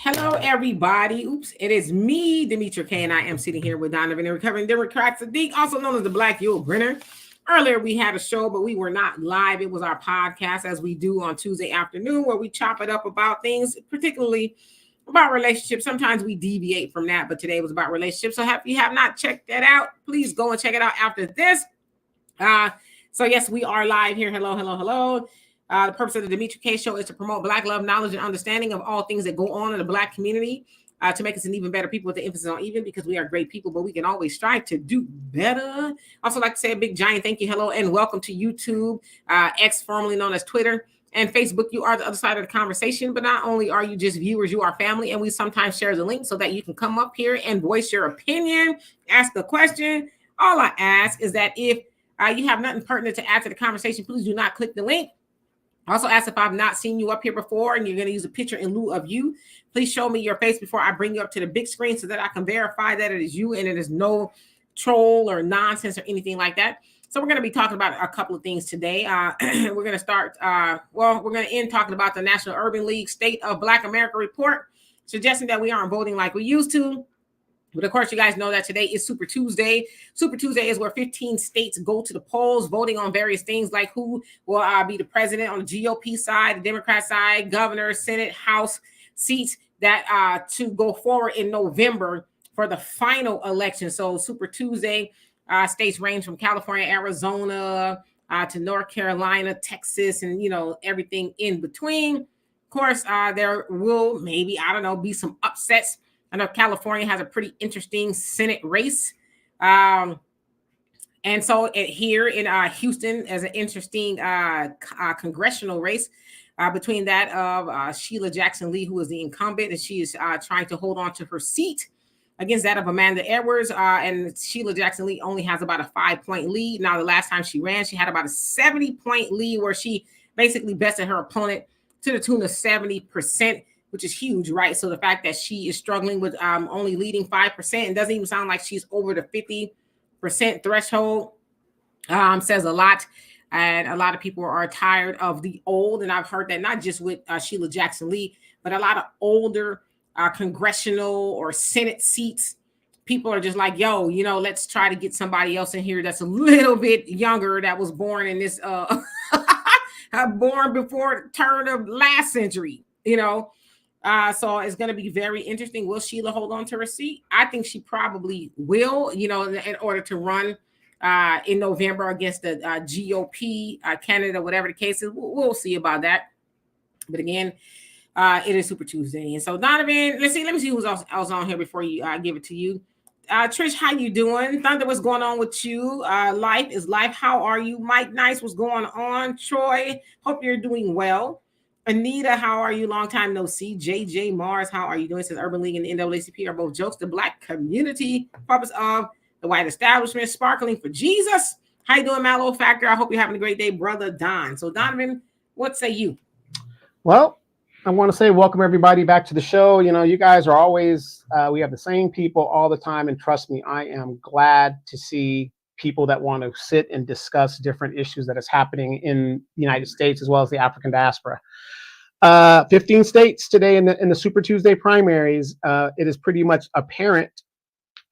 Hello, everybody. Oops, it is me, Demetra K, and I am sitting here with Donovan, the recovering Democrat Sadiq, also known as the Black Yule Grinner. Earlier, we had a show, but we were not live. It was our podcast, as we do on Tuesday afternoon, where we chop it up about things, particularly about relationships. Sometimes we deviate from that, but today was about relationships. So if you have not checked that out, please go and check it out after this. So yes, we are live here. Hello, hello, hello. The purpose of the Demetra K Show is to promote Black love, knowledge, and understanding of all things that go on in the Black community, to make us an even better people, with the emphasis on even, because we are great people, but we can always strive to do better. Also like to say a big giant thank you, hello, and welcome to YouTube, X, formerly known as Twitter, and Facebook. You are the other side of the conversation, but not only are you just viewers, you are family, and we sometimes share the link so that you can come up here and voice your opinion, ask a question. All I ask is that if you have nothing pertinent to add to the conversation, please do not click the link. Also ask if I've not seen you up here before and you're going to use a picture in lieu of you. Please show me your face before I bring you up to the big screen so that I can verify that it is you and it is no troll or nonsense or anything like that. So we're going to be talking about a couple of things today. We're going to start, we're going to end talking about the National Urban League State of Black America report, suggesting that we aren't voting like we used to. But of course, you guys know that today is Super Tuesday. Super Tuesday is where 15 states go to the polls, voting on various things like who will be the president on the GOP side, the Democrat side, governor, Senate, House seats that to go forward in November for the final election. So Super Tuesday, states range from California, Arizona, to North Carolina, Texas, and, everything in between. Of course, there will maybe, be some upsets. I know California has a pretty interesting Senate race. And so here in Houston, there's an interesting congressional race between that of Sheila Jackson Lee, who is the incumbent, and she is trying to hold on to her seat against that of Amanda Edwards. And Sheila Jackson Lee only has about a 5-point lead. Now, the last time she ran, she had about a 70-point lead where she basically bested her opponent to the tune of 70%. Which is huge, right? So the fact that she is struggling with only leading 5% and doesn't even sound like she's over the 50% threshold says a lot. And a lot of people are tired of the old. And I've heard that not just with Sheila Jackson Lee, but a lot of older congressional or Senate seats. People are just like, yo, let's try to get somebody else in here that's a little bit younger, that was born in this, born before the turn of last century, So it's going to be very interesting. Will Sheila hold on to her seat? I think she probably will, in order to run in November against the GOP candidate, whatever the case is. We'll see about that. But again, it is Super Tuesday. And so Donovan, let me see who's else on here before you give it to you. Trish, how you doing? Thunder, what's going on with you? Life is life. How are you? Mike Nice, what's going on? Troy, hope you're doing well. Anita, how are you? Long time no see. JJ Mars, how are you doing? Says Urban League and the NAACP are both jokes. The Black community, purpose of the white establishment, sparkling for Jesus. How you doing, Mallow Factor? I hope you're having a great day, brother Don. So Donovan, what say you? Well, I want to say welcome everybody back to the show. You guys are always, we have the same people all the time. And trust me, I am glad to see people that want to sit and discuss different issues that is happening in the United States as well as the African diaspora. 15 states today in the Super Tuesday primaries. It is pretty much apparent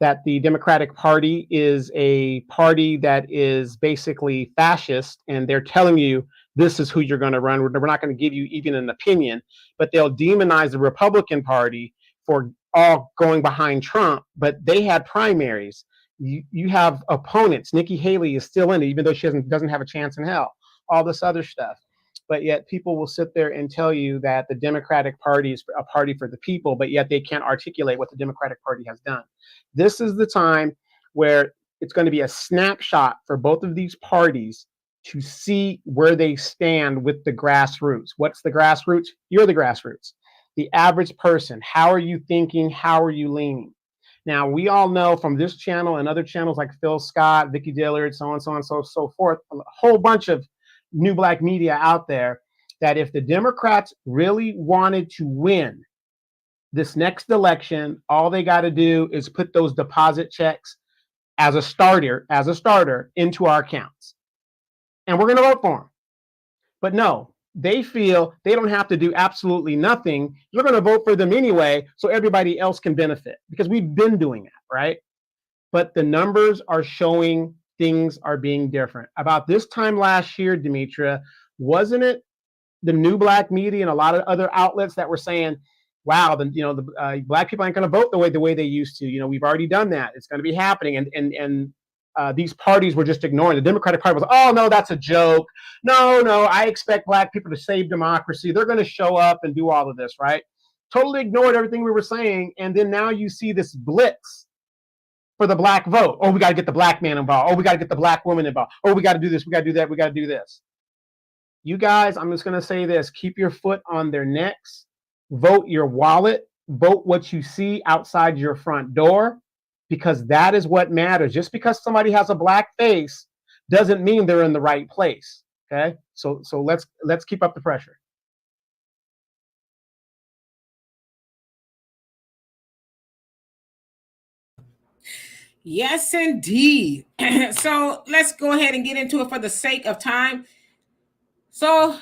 that the Democratic Party is a party that is basically fascist, and they're telling you this is who you're going to run. We're not going to give you even an opinion, but they'll demonize the Republican Party for all going behind Trump. But they had primaries. You have opponents. Nikki Haley is still in it, even though she doesn't have a chance in hell. All this other stuff. But yet people will sit there and tell you that the Democratic Party is a party for the people, but yet they can't articulate what the Democratic Party has done. This is the time where it's going to be a snapshot for both of these parties to see where they stand with the grassroots. What's the grassroots? You're the grassroots. The average person. How are you thinking? How are you leaning? Now, we all know from this channel and other channels like Phil Scott, Vicky Dillard, so on, so forth, a whole bunch of new Black media out there, that if the Democrats really wanted to win this next election, all they got to do is put those deposit checks as a starter into our accounts. And we're going to vote for them. But no, they feel they don't have to do absolutely nothing. You're going to vote for them anyway, so everybody else can benefit, because we've been doing that, right? But the numbers are showing things are being different. About this time last year, Demetra, wasn't it the New Black Media and a lot of other outlets that were saying, wow, the Black people aren't going to vote the way they used to. We've already done that. It's going to be happening. And these parties were just ignoring. The Democratic Party was, oh, no, that's a joke. No, I expect Black people to save democracy. They're going to show up and do all of this, right? Totally ignored everything we were saying. And then now you see this blitz for the Black vote. Oh, we got to get the Black man involved. Oh, we got to get the Black woman involved. Oh, we got to do this. We got to do that. We got to do this. You guys, I'm just going to say this. Keep your foot on their necks. Vote your wallet. Vote what you see outside your front door, because that is what matters. Just because somebody has a Black face doesn't mean they're in the right place. Okay? So let's keep up the pressure. Yes, indeed. So let's go ahead and get into it for the sake of time. So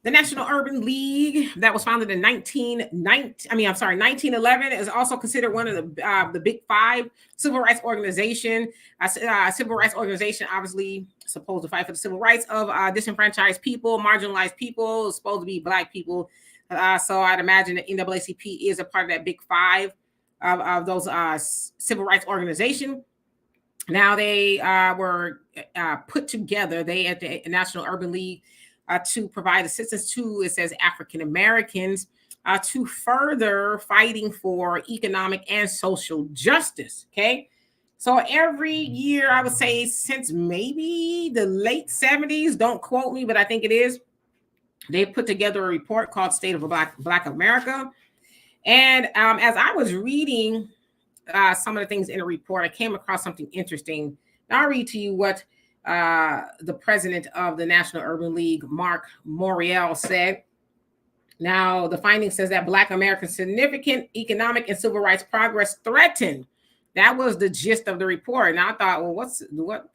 the National Urban League, that was founded in 1911, is also considered one of the big five civil rights organization. Civil rights organization, obviously supposed to fight for the civil rights of disenfranchised people, marginalized people, supposed to be Black people. So I'd imagine that NAACP is a part of that big five of those civil rights organization. Now they were put together, they at the National Urban League, to provide assistance to, it says, African Americans to further fighting for economic and social justice. Okay. So every year, I would say since maybe the late 70s, don't quote me, but I think it is, they put together a report called State of Black America. And as I was reading some of the things in the report, I came across something interesting. Now I'll read to you what the president of the National Urban League, Mark Morial, said. Now, the finding says that Black Americans' significant economic and civil rights progress threatened. That was the gist of the report. And I thought, well, what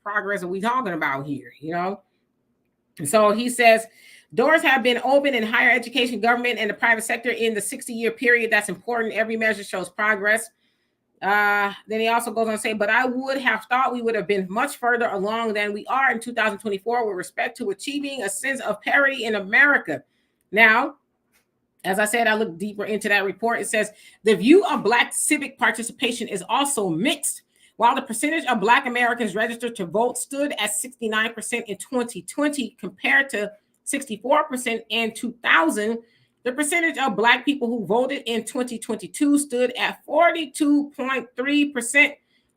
progress are we talking about here? And so he says, doors have been open in higher education, government, and the private sector in the 60-year period. That's important. Every measure shows progress. Then he also goes on to say, but I would have thought we would have been much further along than we are in 2024 with respect to achieving a sense of parity in America. Now, as I said, I looked deeper into that report. It says the view of Black civic participation is also mixed. While the percentage of Black Americans registered to vote stood at 69% in 2020 compared to 64% in 2000, the percentage of Black people who voted in 2022 stood at 42.3%,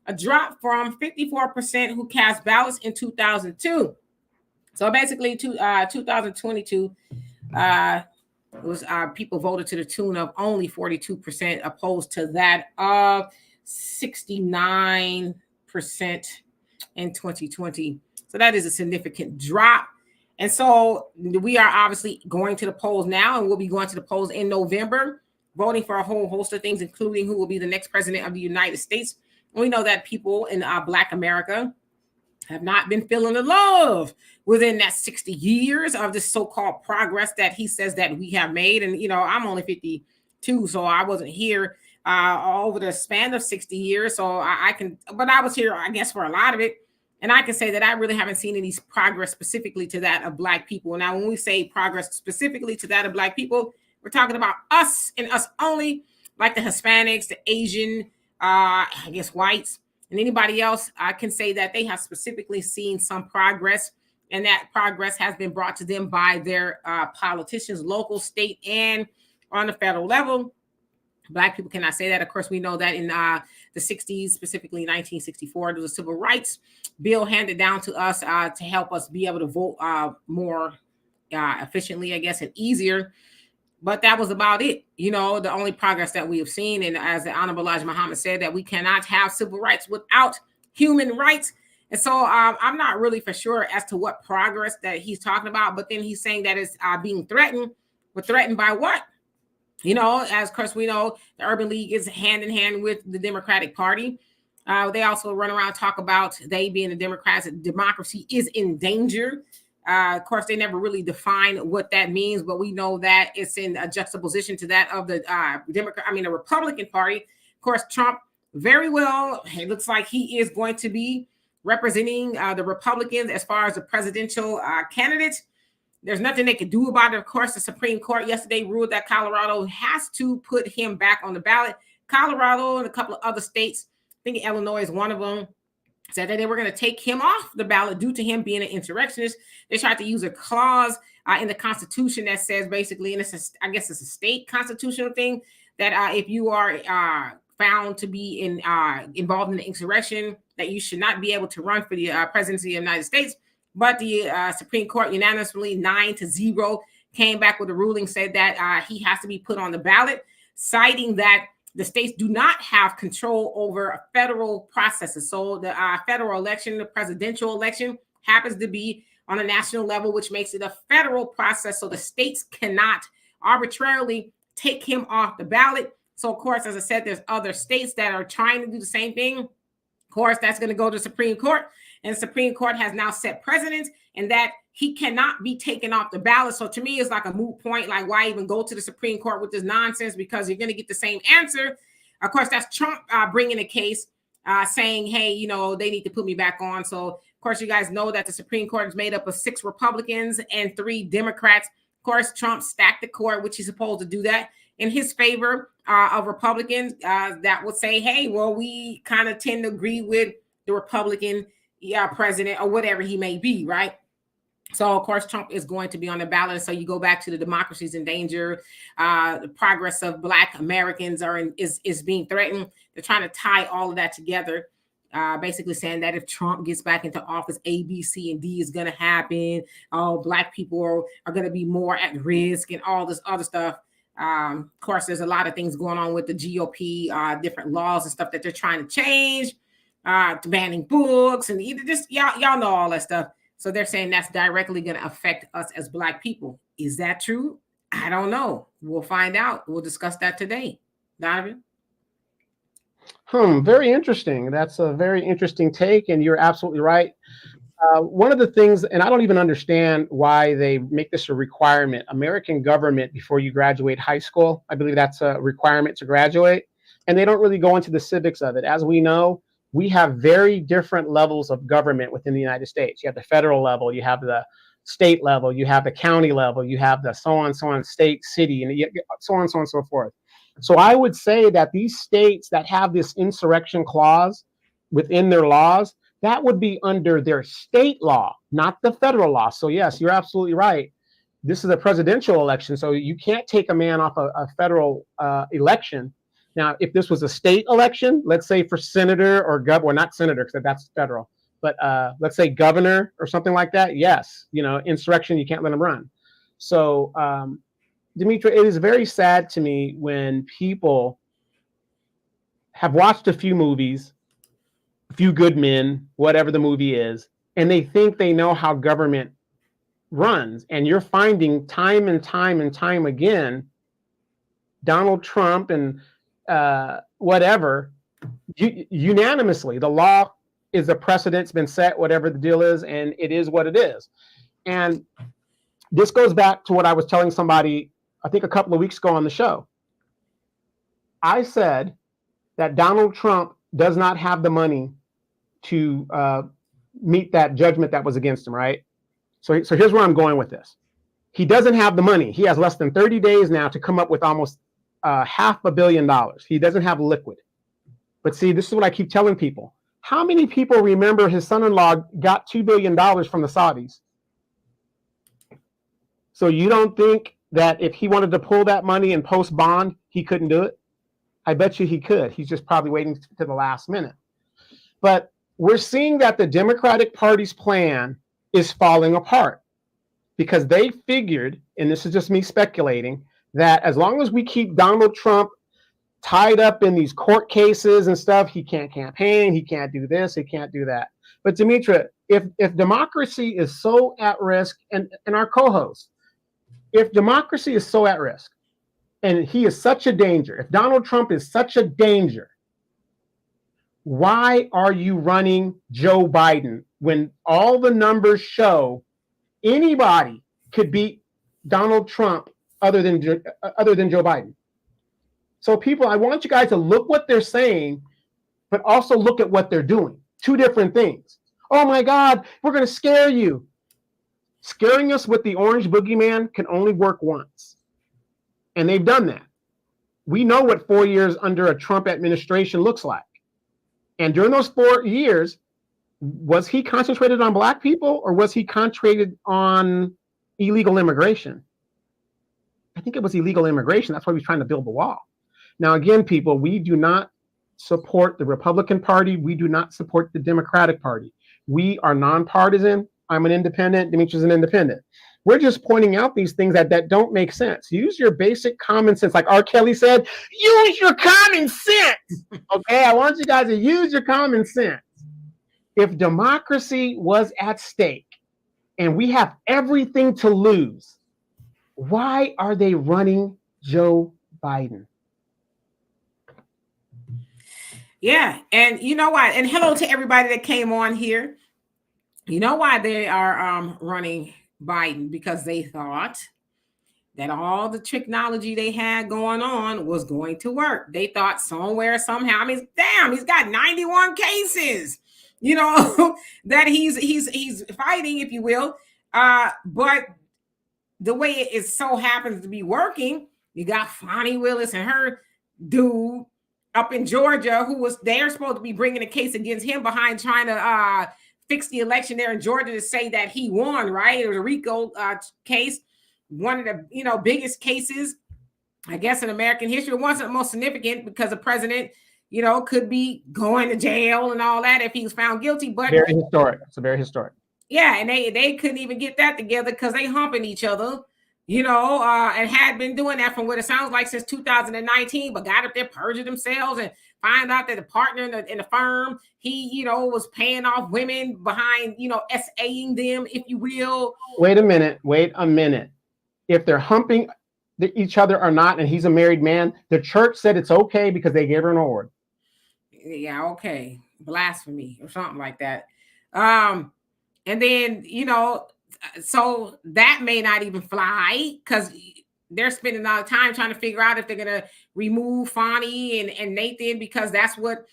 a drop from 54% who cast ballots in 2002. So basically, 2022 was people voted to the tune of only 42%, opposed to that of 69% in 2020. So that is a significant drop. And so we are obviously going to the polls now, and we'll be going to the polls in November, voting for a whole host of things, including who will be the next president of the United States. And we know that people in Black America have not been feeling the love within that 60 years of this so-called progress that he says that we have made. And, I'm only 52, so I wasn't here over the span of 60 years. So but I was here, I guess, for a lot of it. And I can say that I really haven't seen any progress specifically to that of Black people. Now, when we say progress specifically to that of Black people, we're talking about us and us only, like the Hispanics, the Asian, I guess whites, and anybody else. I can say that they have specifically seen some progress, and that progress has been brought to them by their politicians, local, state, and on the federal level. Black people cannot say that. Of course, we know that in the 60s, specifically 1964, there was a civil rights bill handed down to us to help us be able to vote more efficiently, I guess, and easier. But that was about it. The only progress that we have seen. And as the Honorable Elijah Muhammad said, that we cannot have civil rights without human rights. And so I'm not really for sure as to what progress that he's talking about. But then he's saying that it's being threatened. But threatened by what? As of course we know, the Urban League is hand in hand with the Democratic Party. They also run around and talk about they being the Democrats, that democracy is in danger. Of course, they never really define what that means, but we know that it's in a juxtaposition to that of the the Republican Party. Of course, Trump very well. It looks like he is going to be representing the Republicans as far as the presidential candidates. There's nothing they can do about it. Of course, the Supreme Court yesterday ruled that Colorado has to put him back on the ballot. Colorado and a couple of other states, I think Illinois is one of them, said that they were going to take him off the ballot due to him being an insurrectionist. They tried to use a clause in the Constitution that says basically, and I guess it's a state constitutional thing, that if you are found to be involved in the insurrection, that you should not be able to run for the presidency of the United States. But the Supreme Court unanimously 9-0 came back with a ruling, said that he has to be put on the ballot, citing that the states do not have control over federal processes. So the federal election, the presidential election, happens to be on a national level, which makes it a federal process. So the states cannot arbitrarily take him off the ballot. So, of course, as I said, there's other states that are trying to do the same thing. Of course, that's going to go to the Supreme Court. And the Supreme Court has now set precedents and that he cannot be taken off the ballot. So to me, it's like a moot point. Like, why even go to the Supreme Court with this nonsense? Because you're going to get the same answer. Of course, that's Trump bringing a case saying, hey, you know, they need to put me back on. So, of course, you guys know that the Supreme Court is made up of 6 Republicans and 3 Democrats. Of course, Trump stacked the court, which he's supposed to do that in his favor of Republicans that would say, hey, well, we kind of tend to agree with the Republican president or whatever he may be, right? So, of course, Trump is going to be on the ballot. So you go back to the democracy's in danger. The progress of Black Americans is being threatened. They're trying to tie all of that together, basically saying that if Trump gets back into office, A, B, C, and D is going to happen. Oh, Black people are going to be more at risk and all this other stuff. Of course, there's a lot of things going on with the GOP, different laws and stuff that they're trying to change, banning books, and just y'all know all that stuff. So they're saying that's directly going to affect us as Black people. Is that true? I don't know. We'll find out. We'll discuss that today. Donovan? Very interesting. That's a very interesting take, and you're absolutely right. One of the things, and I don't even understand why they make this a requirement, American government before you graduate high school. I believe that's a requirement to graduate, and they don't really go into the civics of it. As we know, we have very different levels of government within the United States. You have the federal level, you have the state level, you have the county level, you have the so on, state, city, and so on, so forth. So I would say that these states that have this insurrection clause within their laws, that would be under their state law, not the federal law. So yes, you're absolutely right. This is a presidential election, so you can't take a man off a federal election. Now, if this was a state election, let's say for senator or governor, well, not senator because that's federal, but let's say governor or something like that. Yes, you know, insurrection, you can't let them run. So, Demetra, it is very sad to me when people have watched a few movies, A Few Good Men, whatever the movie is, and they think they know how government runs. And you're finding time and time and time again, Donald Trump and whatever, unanimously, the law is a precedent's been set, whatever the deal is, and it is what it is. And this goes back to what I was telling somebody, I think a couple of weeks ago on the show. I said that Donald Trump does not have the money to meet that judgment that was against him, right? So here's where I'm going with this. He doesn't have the money. He has less than 30 days now to come up with almost $500 million. He doesn't have liquid. But see, this is what I keep telling people. How many people remember his son-in-law got $2 billion from the Saudis? So you don't think that if he wanted to pull that money and post bond, he couldn't do it? I bet you he could. He's just probably waiting to the last minute. But we're seeing that the Democratic Party's plan is falling apart because they figured, and this is just me speculating, that as long as we keep Donald Trump tied up in these court cases and stuff, he can't campaign, he can't do this, he can't do that. But Demetra, if democracy is so at risk, and our co-host, if democracy is so at risk, and he is such a danger, if Donald Trump is such a danger, why are you running Joe Biden when all the numbers show anybody could beat Donald Trump other than Joe Biden. So people, I want you guys to look what they're saying, but also look at what they're doing. Two different things. Oh my God, we're going to scare you. Scaring us with the orange boogeyman can only work once. And they've done that. We know what 4 years under a Trump administration looks like. And during those 4 years, was he concentrated on Black people or was he concentrated on illegal immigration? I think it was illegal immigration. That's why he was trying to build the wall. Now, again, people, we do not support the Republican Party. We do not support the Democratic Party. We are nonpartisan. I'm an independent. Dimitri's an independent. We're just pointing out these things that don't make sense. Use your basic common sense. Like R. Kelly said, use your common sense. Okay, I want you guys to use your common sense. If democracy was at stake and we have everything to lose, why are they running Joe Biden? Yeah, and you know what? And hello to everybody that came on here. You know why they are running Biden? Because they thought that all the technology they had going on was going to work. They thought somewhere, somehow. I mean, damn, he's got 91 cases, you know, that he's fighting, if you will. But the way it so happens to be working, you got Fani Willis and her dude up in Georgia they're supposed to be bringing a case against him behind trying to fix the election there in Georgia to say that he won, right? It was a RICO case, one of the biggest cases, I guess, in American history. It wasn't most significant because the president, could be going to jail and all that if he was found guilty. But very historic. It's a very historic. Yeah, and they couldn't even get that together because they humping each other, and had been doing that from what it sounds like since 2019, but got up there, perjured themselves, and find out that the partner in the firm, he, was paying off women behind, SAing them, if you will. Wait a minute. If they're humping each other or not, and he's a married man, the church said it's okay because they gave her an award. Yeah, okay. Blasphemy or something like that. And then, so that may not even fly because they're spending a lot of time trying to figure out if they're going to remove Fani and Nathan, because that's what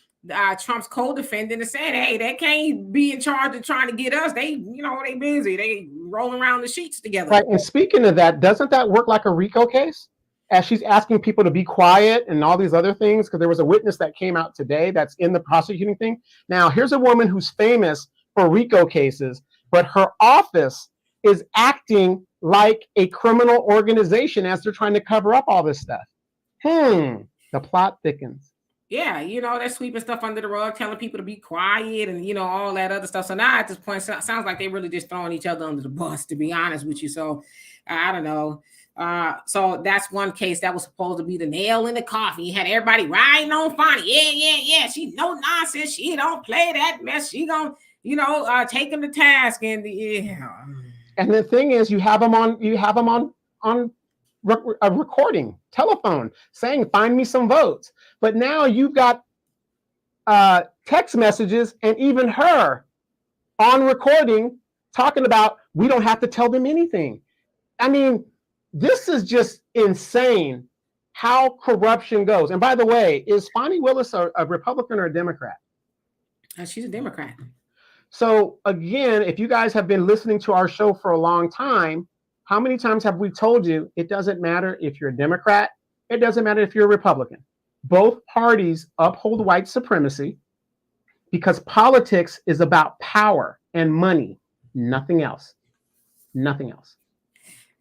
Trump's co-defendant is saying. Hey, they can't be in charge of trying to get us. They, they busy. They rolling around the sheets together. Right. And speaking of that, doesn't that work like a RICO case? As she's asking people to be quiet and all these other things, because there was a witness that came out today that's in the prosecuting thing. Now, here's a woman who's famous for RICO cases, but her office is acting like a criminal organization as they're trying to cover up all this stuff. The plot thickens. Yeah, they're sweeping stuff under the rug, telling people to be quiet and, all that other stuff. So now at this point, it sounds like they're really just throwing each other under the bus, to be honest with you. So I don't know. So that's one case that was supposed to be the nail in the coffin. You had everybody riding on Fani. Yeah. She no nonsense. She don't play that mess. She gonna, take him to task. And And the thing is, you have them on a recording telephone saying, "Find me some votes." But now you've got text messages and even her on recording talking about we don't have to tell them anything. I mean, this is just insane how corruption goes. And by the way, is Fani Willis a Republican or a Democrat? She's a Democrat. So again, if you guys have been listening to our show for a long time, how many times have we told you it doesn't matter if you're a Democrat, it doesn't matter if you're a Republican. Both parties uphold white supremacy because politics is about power and money, nothing else. Nothing else.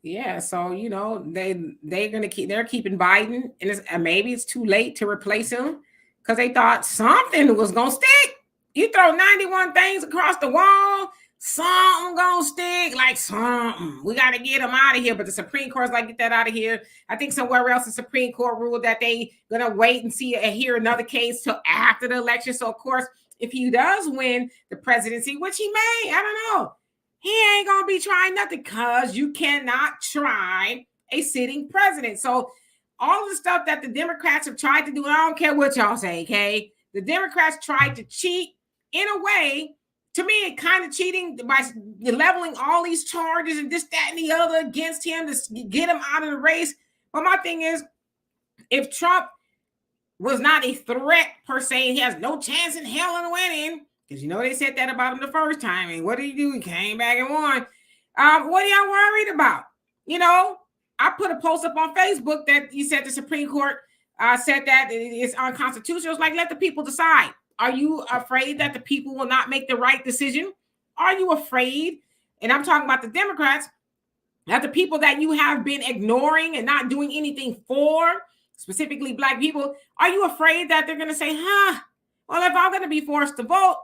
Yeah, so they're keeping Biden, and maybe it's too late to replace him because they thought something was gonna stick. You throw 91 things across the wall, something gonna stick, like something. We got to get them out of here. But the Supreme Court's like, get that out of here. I think somewhere else the Supreme Court ruled that they gonna wait and see and hear another case till after the election. So of course, if he does win the presidency, which he may, I don't know, he ain't gonna be trying nothing because you cannot try a sitting president. So all the stuff that the Democrats have tried to do, I don't care what y'all say, okay? The Democrats tried to cheat in a way to me, it kind of cheating by leveling all these charges and this, that, and the other against him to get him out of the race. But my thing is, if Trump was not a threat per se, he has no chance in hell in winning, because they said that about him the first time. And what did he do? He came back and won. What are y'all worried about? I put a post up on Facebook that he said the Supreme Court said that it's unconstitutional. It's like, let the people decide. Are you afraid that the people will not make the right decision? Are you afraid, and I'm talking about the Democrats, that the people that you have been ignoring and not doing anything for, specifically Black people, are you afraid that they're going to say, well, if I'm going to be forced to vote,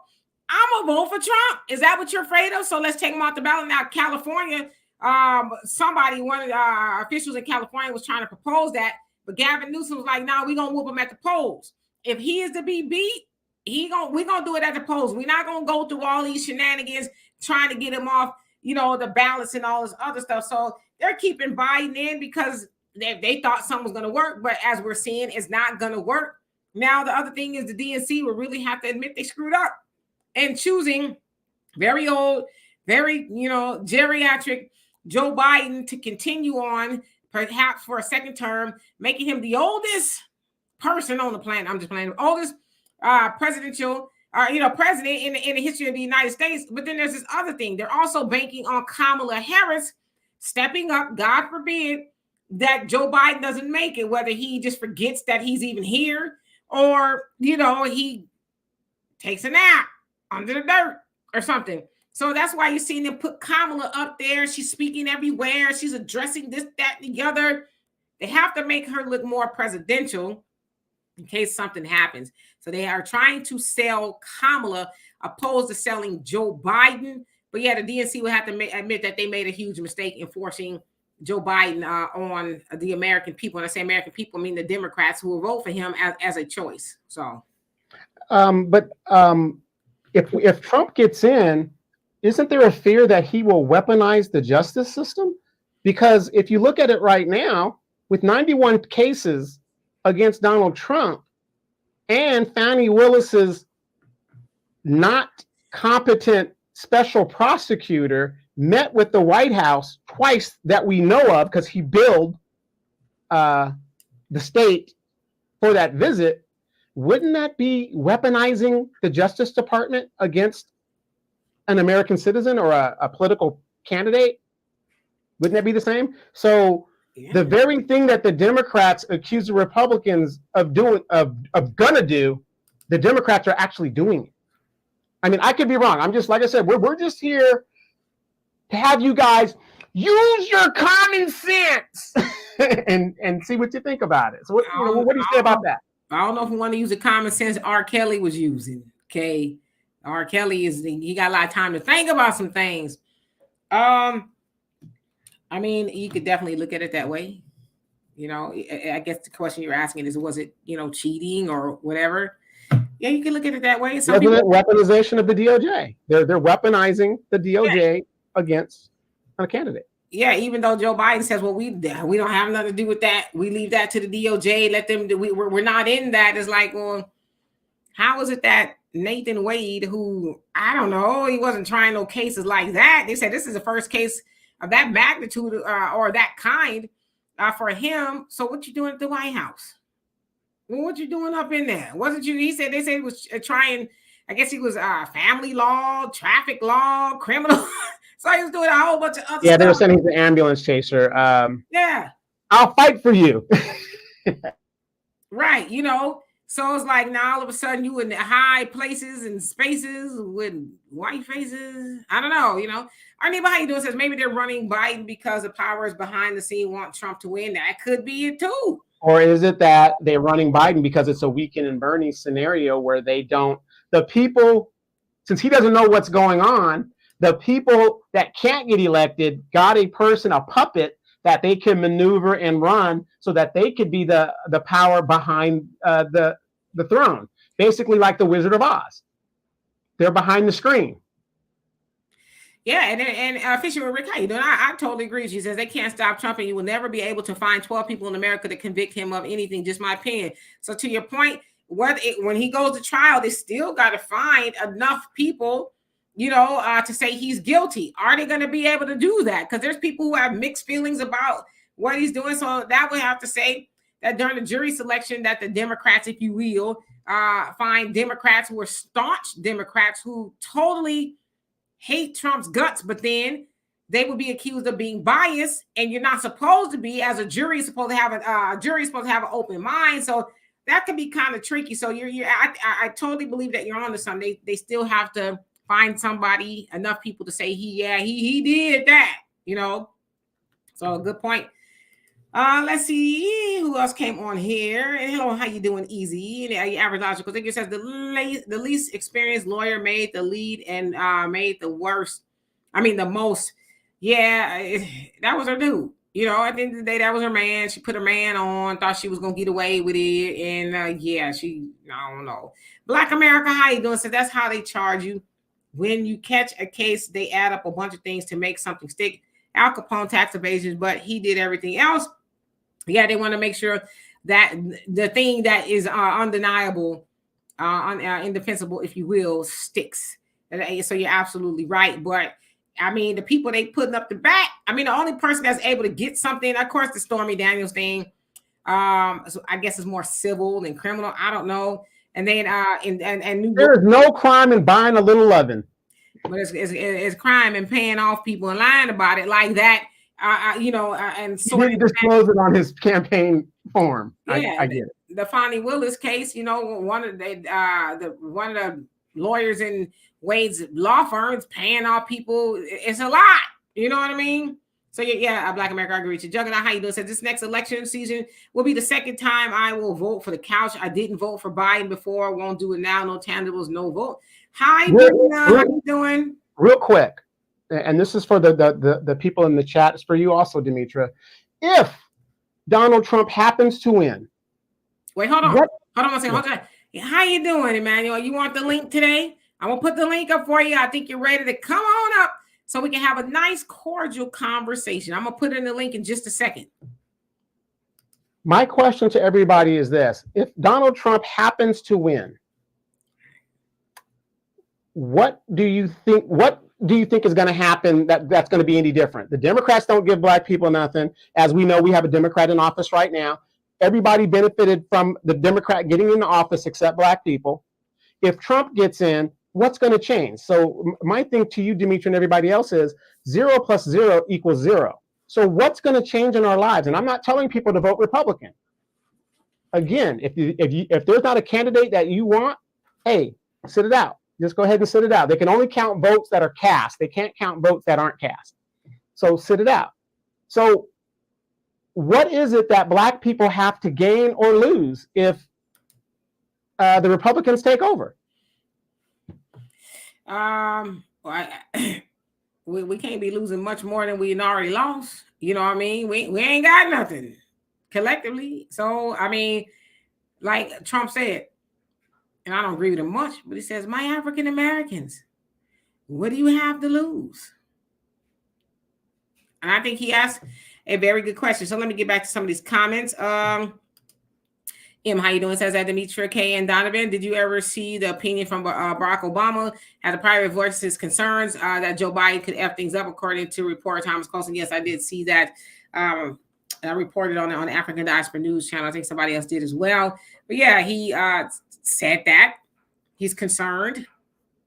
I'm going to vote for Trump? Is that what you're afraid of? So let's take them off the ballot. Now, California, one of the officials in California was trying to propose that, but Gavin Newsom was like, no, we're going to whoop him at the polls. If he is to be beat, we're going to do it at the polls. We're not going to go through all these shenanigans trying to get him off, the ballots and all this other stuff. So they're keeping Biden in because they thought something was going to work, but as we're seeing, it's not going to work. Now, the other thing is the DNC will really have to admit they screwed up and choosing very old, very, geriatric Joe Biden to continue on, perhaps for a second term, making him the oldest person on the planet. I'm just playing, oldest presidential, president in the history of the United States. But then there's this other thing. They're also banking on Kamala Harris stepping up, God forbid, that Joe Biden doesn't make it, whether he just forgets that he's even here or, he takes a nap under the dirt or something. So that's why you're seeing them put Kamala up there. She's speaking everywhere. She's addressing this, that, and the other. They have to make her look more presidential in case something happens. So they are trying to sell Kamala opposed to selling Joe Biden. But yeah, the DNC will have to admit that they made a huge mistake in forcing Joe Biden on the American people. And I say American people, I mean the Democrats who will vote for him as a choice. So, if Trump gets in, isn't there a fear that he will weaponize the justice system? Because if you look at it right now, with 91 cases against Donald Trump and Fani Willis's not competent special prosecutor met with the White House twice that we know of, because he billed the state for that visit, wouldn't that be weaponizing the Justice Department against an American citizen or a political candidate? Wouldn't that be the same? So the very thing that the Democrats accuse the Republicans of gonna do, the Democrats are actually doing it. I mean, I could be wrong. I'm just, like I said, we're just here to have you guys use your common sense and see what you think about it. So what do you say about that? I don't know if we want to use the common sense R. Kelly was using. Okay. R. Kelly he got a lot of time to think about some things. I mean, you could definitely look at it that way. I guess the question you're asking is, was it, cheating or whatever? Yeah, you can look at it that way. Weaponization of the DOJ. They're weaponizing the DOJ against a candidate. Yeah, even though Joe Biden says, well, we don't have nothing to do with that. We leave that to the DOJ. Let them do. We're not in that. It's like, well, how is it that Nathan Wade, who, I don't know, he wasn't trying no cases like that. They said this is the first case of that magnitude or that kind for him. So what you doing at the White House? Well, what you doing up in there? Wasn't you? They said he was trying, I guess he was family law, traffic law, criminal. So he was doing a whole bunch of other stuff. They were saying he's an ambulance chaser. Yeah. I'll fight for you. Right. So it's like now all of a sudden you in the high places and spaces with white faces. I don't know, Arnie, how you doing? Says maybe they're running Biden because the powers behind the scene want Trump to win. That could be it too. Or is it that they're running Biden because it's a Weekend and Bernie scenario where the people, since he doesn't know what's going on, the people that can't get elected got a puppet that they can maneuver and run so that they could be the power behind the throne. Basically like the Wizard of Oz. They're behind the screen. Yeah, and Fisher Rick, how you doing? I totally agree. She says they can't stop Trump, and you will never be able to find 12 people in America to convict him of anything. Just my opinion. So to your point, when he goes to trial, they still got to find enough people to say he's guilty. Are they going to be able to do that? Because there's people who have mixed feelings about what he's doing. So that would have to say that during the jury selection that the Democrats, if you will, find Democrats who are staunch Democrats who totally hate Trump's guts, but then they would be accused of being biased, and you're not supposed to be. As a jury is supposed to have an open mind. So that could be kind of tricky. So I totally believe that you're on to something. They still have to find somebody, enough people to say he did that, So a good point. Let's see who else came on here. Hello, how you doing? Easy. The average logical thinker says the least experienced lawyer made the lead and made the worst. I mean, the most. Yeah, that was her dude. At the end of the day, that was her man. She put her man on, thought she was gonna get away with it, and I don't know. Black America, how you doing? So that's how they charge you. When you catch a case, they add up a bunch of things to make something stick. Al Capone, tax evasion, but he did everything else. Yeah, they want to make sure that the thing that is undeniable, indefensible, if you will, sticks. So you're absolutely right. But I mean, the people they putting up the back. I mean, the only person that's able to get something, of course, the Stormy Daniels thing. So I guess it's more civil than criminal. I don't know. And then and there is no crime in buying a little loving. But it's crime and paying off people and lying about it like that. And so he didn't disclose it on his campaign form. Yeah, I get it. The Fani Willis case, one of the lawyers in Wade's law firms paying off people. It's a lot. You know what I mean? So yeah, Black America, I agree with you. Juggernaut, how you doing? Said this next election season will be the second time I will vote for the couch. I didn't vote for Biden before. Won't do it now. No tangibles, no vote. How you doing? Real quick, and this is for the people in the chat. It's for you also, Demetra. If Donald Trump happens to win. Wait, hold on. Hold on one second. Hold on. How you doing, Emmanuel? You want the link today? I'm going to put the link up for you. I think you're ready to come on up so we can have a nice, cordial conversation. I'm going to put in the link in just a second. My question to everybody is this. If Donald Trump happens to win, what do you think is going to happen that's going to be any different? The Democrats don't give Black people nothing. As we know, we have a Democrat in office right now. Everybody benefited from the Democrat getting into office except Black people. If Trump gets in, what's going to change? So my thing to you, Demetra, and everybody else is 0 + 0 = 0. So what's going to change in our lives? And I'm not telling people to vote Republican. Again, if there's not a candidate that you want, hey, sit it out. Just go ahead and sit it out. They can only count votes that are cast. They can't count votes that aren't cast. So sit it out. So what is it that Black people have to gain or lose if the Republicans take over? We can't be losing much more than we already lost. You know what I mean? We ain't got nothing collectively. So, I mean, like Trump said, and I don't agree with him much, but he says, my African Americans, what do you have to lose? And I think he asked a very good question. So let me get back to some of these comments. M, how you doing? Says that Demetra, K, and Donovan. Did you ever see the opinion from Barack Obama? Had a private voice his concerns that Joe Biden could F things up, according to reporter Thomas Colson. Yes, I did see that. I reported on the African Diaspora News channel. I think somebody else did as well. But yeah, he said that he's concerned.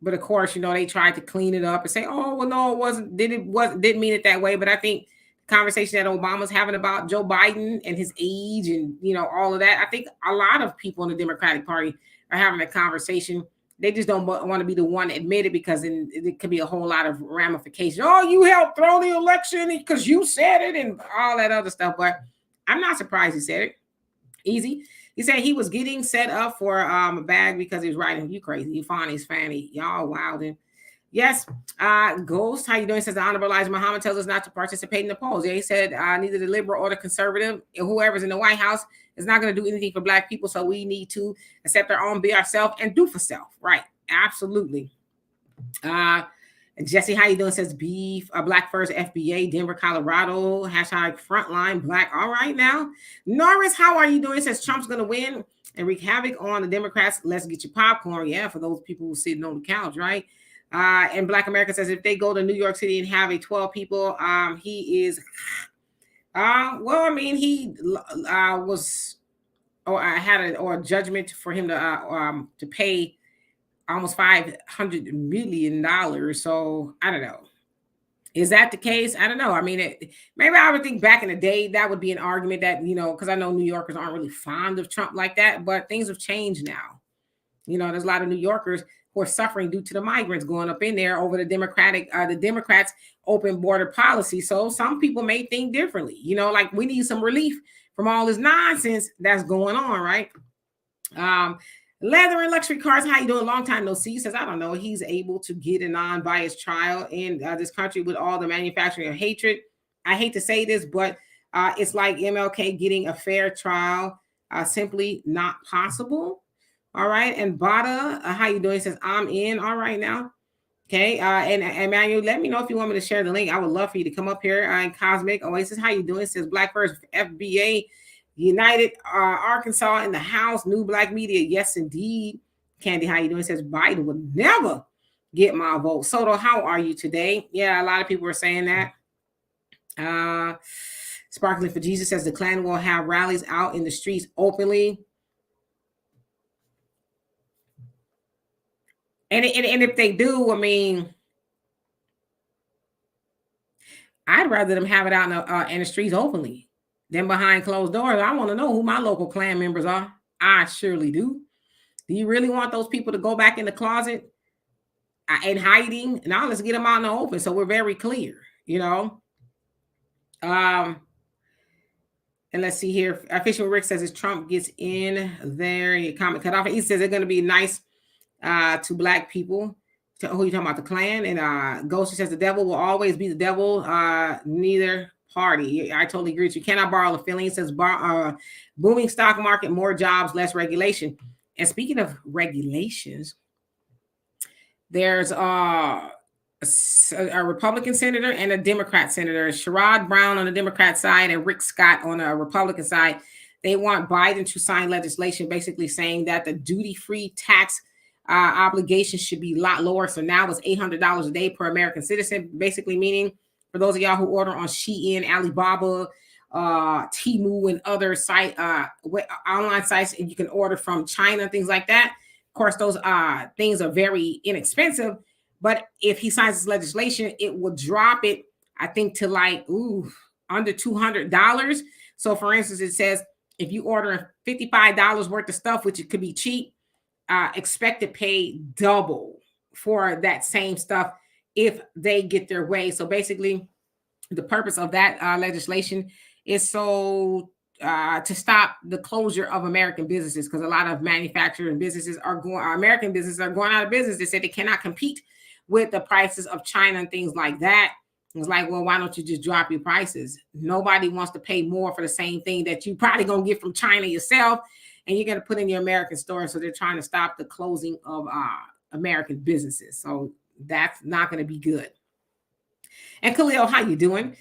But of course, they tried to clean it up and say, oh, well, no, it wasn't. Didn't mean it that way. But I think conversation that Obama's having about Joe Biden and his age and, all of that. I think a lot of people in the Democratic Party are having a conversation. They just don't want to be the one to admit it because then it could be a whole lot of ramifications. Oh, you helped throw the election because you said it and all that other stuff. But I'm not surprised he said it. Easy. He said he was getting set up for a bag because he was writing. You crazy. You Fani's Fanny. Y'all wilding. Yes. Ghost, how you doing? Says the Honorable Elijah Muhammad tells us not to participate in the polls. Yeah, he said neither the liberal or the conservative, whoever's in the White House, is not going to do anything for Black people. So we need to accept our own, be ourselves, and do for self. Right. Absolutely. Jesse, how you doing? Says beef, Black First FBA, Denver, Colorado, #frontline Black. All right now. Norris, how are you doing? Says Trump's going to win and wreak havoc on the Democrats. Let's get your popcorn. Yeah, for those people who are sitting on the couch, right? And Black America says if they go to New York City and have a 12 people, he is, well, I mean, he was, or I had a judgment for him to pay almost $500 million. So I don't know. Is that the case? I don't know. I mean, maybe I would think back in the day that would be an argument that, because I know New Yorkers aren't really fond of Trump like that, but things have changed now. There's a lot of New Yorkers who are suffering due to the migrants going up in there over the Democrats' open border policy. So some people may think differently. Like we need some relief from all this nonsense that's going on, right? Leather and luxury cars. How you doing? Long time no see. Says I don't know. He's able to get a non-biased trial in this country with all the manufacturing of hatred. I hate to say this, but it's like MLK getting a fair trial. Simply not possible. All right. And Bada, how you doing? He says I'm in. All right now. Okay. And Emmanuel, let me know if you want me to share the link. I would love for you to come up here. And Cosmic Oasis, how you doing? It says Black First FBA. United Arkansas in the house. New Black Media, yes indeed. Candy, how you doing? It says Biden would never get my vote. Soto, how are you today? Yeah, a lot of people are saying that. Sparkling for Jesus says the Klan will have rallies out in the streets openly. And if they do, I mean, I'd rather them have it out in the streets openly than behind closed doors. I want to know who my local Klan members are. I surely do. Do you really want those people to go back in the closet and hiding? Now let's get them out in the open so we're very clear, And let's see here. Official Rick says as Trump gets in there, your comment cut off. He says they're going to be nice to Black people. Who you talking about? The Klan. And Ghost says the devil will always be the devil. Neither party. I totally agree with you. Cannot borrow the feeling. It says booming stock market, more jobs, less regulation. And speaking of regulations, there's a Republican senator and a Democrat senator. Sherrod Brown on the Democrat side and Rick Scott on the Republican side. They want Biden to sign legislation basically saying that the duty-free tax obligation should be a lot lower. So now it's $800 a day per American citizen, basically meaning for those of y'all who order on Shein, Alibaba, Temu, and other online sites, and you can order from China, things like that. Of course, those things are very inexpensive. But if he signs this legislation, it will drop it, I think, to like under $200. So, for instance, it says if you order $55 worth of stuff, which it could be cheap, expect to pay double for that same stuff if they get their way. So basically, the purpose of that legislation is to stop the closure of American businesses, because a lot of manufacturing businesses American businesses are going out of business. They said they cannot compete with the prices of China and things like that. It's like, well, why don't you just drop your prices? Nobody wants to pay more for the same thing that you probably gonna get from China yourself, and you're gonna put in your American store. So they're trying to stop the closing of American businesses. So that's not going to be good. And Khalil, how you doing?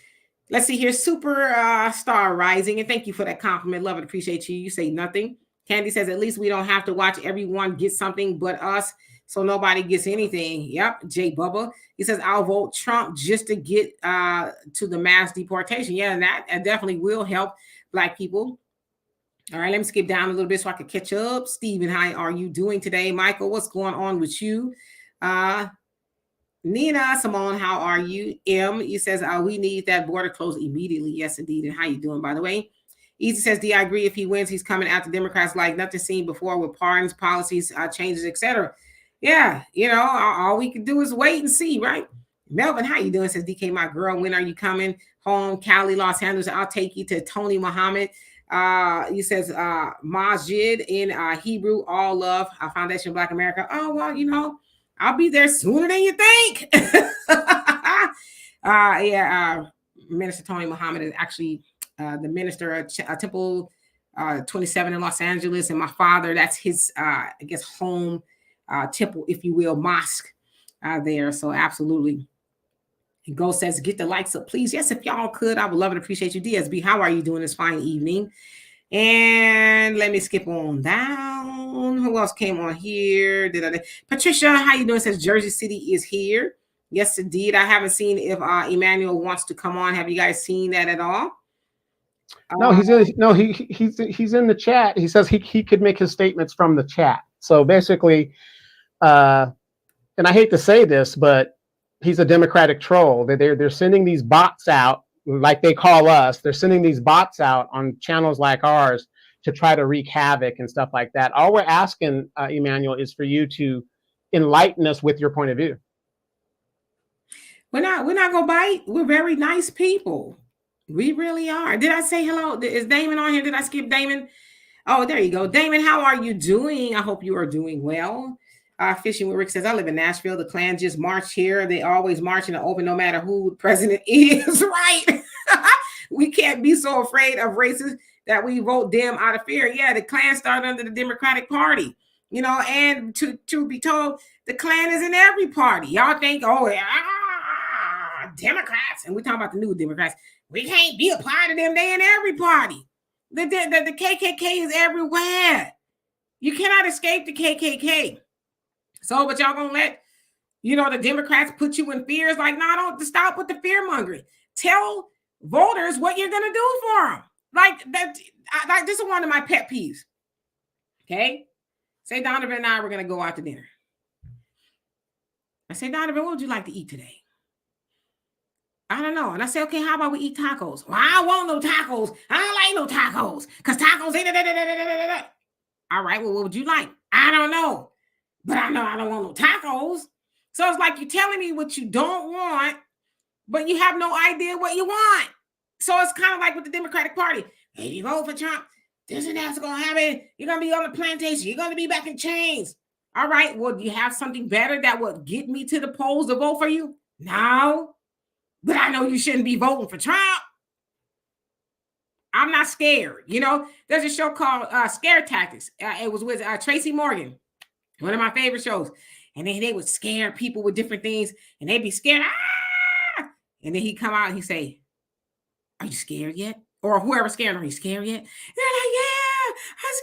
Let's see here. Super Star Rising. And thank you for that compliment. Love and appreciate you. You say nothing. Candy says, at least we don't have to watch everyone get something but us. So nobody gets anything. Yep. Jay Bubba. He says, I'll vote Trump just to get to the mass deportation. Yeah, and that definitely will help Black people. All right, let me skip down a little bit so I can catch up. Stephen, how are you doing today? Michael, what's going on with you? Nina, Simone, how are you? He says, we need that border closed immediately. Yes, indeed. And how you doing, by the way? Easy says, I agree. If he wins, he's coming after Democrats like nothing seen before with pardons, policies, changes, etc. Yeah, all we can do is wait and see, right? Melvin, how you doing? Says DK, my girl, when are you coming home? Cali, Los Angeles, I'll take you to Tony Muhammad. He says, Majid in Hebrew, all love, Foundation Black America. Oh, well, I'll be there sooner than you think. Minister Tony Muhammad is actually the minister at Temple 27 in Los Angeles. And my father, that's his, home temple, if you will, mosque there. So absolutely. And Ghost says, get the likes up, please. Yes, if y'all could, I would love and appreciate you. DSB, how are you doing this fine evening? And let me skip on down. Who else came on here? Patricia, how you doing? Says Jersey City is here. Yes, indeed. I haven't seen if Emmanuel wants to come on. Have you guys seen that at all? No, he's in the chat. He says he could make his statements from the chat. So basically, and I hate to say this, but he's a Democratic troll. They're sending these bots out, like they call us. They're sending these bots out on channels like ours to try to wreak havoc and stuff like that. All we're asking, Emmanuel, is for you to enlighten us with your point of view. We're not gonna bite. We're very nice people. We really are. Did I say hello? Is Damon on here? Did I skip Damon? Oh, there you go. Damon, how are you doing? I hope you are doing well. Fishing with Rick says, I live in Nashville. The Klan just march here. They always march in the open no matter who the president is, right? We can't be so afraid of races that we vote them out of fear. Yeah, the Klan started under the Democratic Party, you know, and to be told, the Klan is in every party. Y'all think, Democrats, and we're talking about the new Democrats. We can't be a part of them. They in every party. The KKK is everywhere. You cannot escape the KKK. So, but y'all gonna let, the Democrats put you in fear? It's like, no, don't stop with the fear mongering. Tell voters what you're gonna do for them. Like that. This is one of my pet peeves. Okay, say Donovan and I were gonna go out to dinner. I say, Donovan, what would you like to eat today? I don't know. And I say, okay, how about we eat tacos? Well, I don't want no tacos. I don't like no tacos because tacos ain't. All right, well, what would you like? I don't know. But I know I don't want no tacos. So it's like you're telling me what you don't want, but you have no idea what you want. So it's kind of like with the Democratic Party. Hey, you vote for Trump, this and that's going to happen. You're going to be on the plantation. You're going to be back in chains. All right, well, do you have something better that would get me to the polls to vote for you? No. But I know you shouldn't be voting for Trump. I'm not scared. There's a show called Scare Tactics. It was with Tracy Morgan, one of my favorite shows. And then they would scare people with different things. And they'd be scared. Ah! And then he'd come out and he'd say, are you scared yet? Or whoever's scared, are you scared yet? They're like, yeah, I'm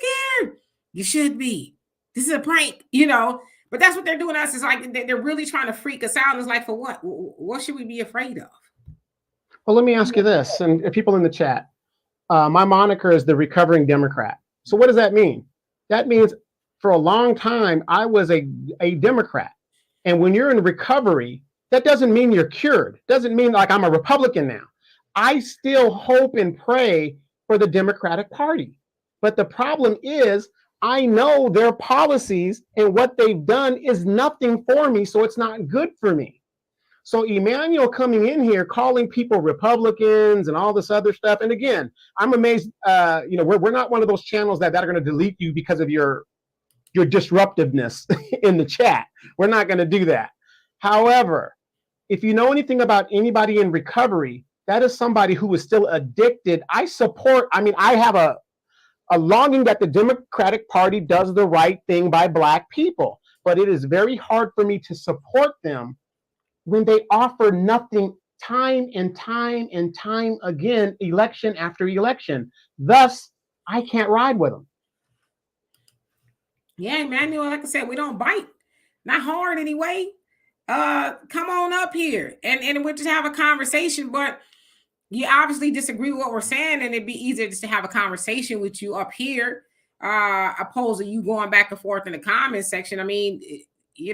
scared. You should be. This is a prank, But that's what they're doing to us. It's like they're really trying to freak us out. And it's like, for what? What should we be afraid of? Well, let me ask you this, and people in the chat. My moniker is the recovering Democrat. So what does that mean? That means for a long time, I was a Democrat. And when you're in recovery, that doesn't mean you're cured. Doesn't mean like I'm a Republican now. I still hope and pray for the Democratic Party. But the problem is, I know their policies and what they've done is nothing for me, so it's not good for me. So Emmanuel coming in here calling people Republicans and all this other stuff. And again, I'm amazed. We're not one of those channels that are going to delete you because of your disruptiveness in the chat. We're not going to do that. However, if you know anything about anybody in recovery, that is somebody who is still addicted. I have a longing that the Democratic Party does the right thing by Black people, but it is very hard for me to support them when they offer nothing time and time and time again, election after election. Thus, I can't ride with them. Yeah, Emmanuel, like I said, we don't bite. Not hard anyway. Come on up here and we'll just have a conversation, but you obviously disagree with what we're saying, and it'd be easier just to have a conversation with you up here, opposed to you going back and forth in the comments section. I mean, it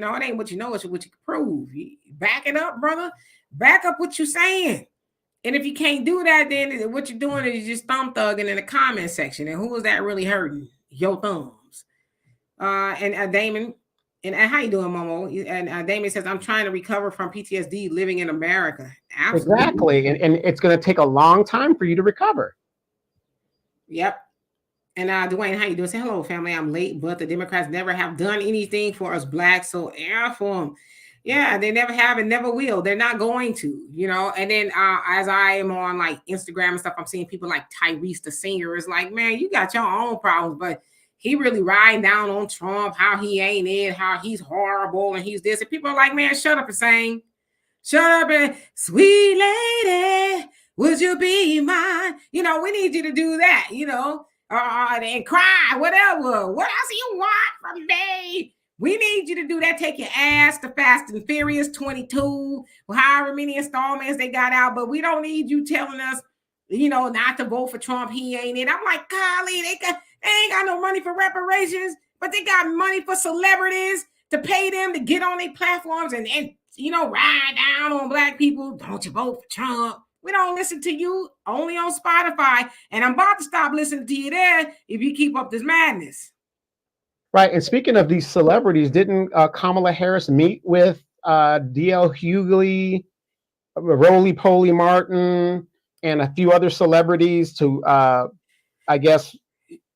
ain't what you know, it's what you can prove. Back it up, brother. Back up what you're saying. And if you can't do that, then what you're doing is you're just thumb thugging in the comment section. And who is that really hurting? Your thumbs. And Damon, and how you doing, Momo? And Damon says, I'm trying to recover from PTSD living in America. Absolutely. Exactly. And it's going to take a long time for you to recover. Yep. And Dwayne, how you doing? Say hello, family. I'm late, but the Democrats never have done anything for us Blacks. So air for them. Yeah, they never have and never will. They're not going to, And then as I am on like Instagram and stuff, I'm seeing people like Tyrese, the singer, is like, man, you got your own problems, but he really riding down on Trump, how he ain't it, how he's horrible and he's this. And people are like, man, shut up and sing. Shut up and sweet lady, would you be mine? We need you to do that, and cry, whatever. What else you want from me? We need you to do that. Take your ass to Fast and Furious 22, or however many installments they got out. But we don't need you telling us, not to vote for Trump. He ain't it. I'm like, golly, they ain't got no money for reparations, but they got money for celebrities to pay them to get on their platforms and ride down on black people. Don't you vote for Trump? We don't listen to you, only on Spotify. And I'm about to stop listening to you there if you keep up this madness. Right. And speaking of these celebrities, didn't Kamala Harris meet with D.L. Hughley, Roly Poly Martin, and a few other celebrities to, I guess,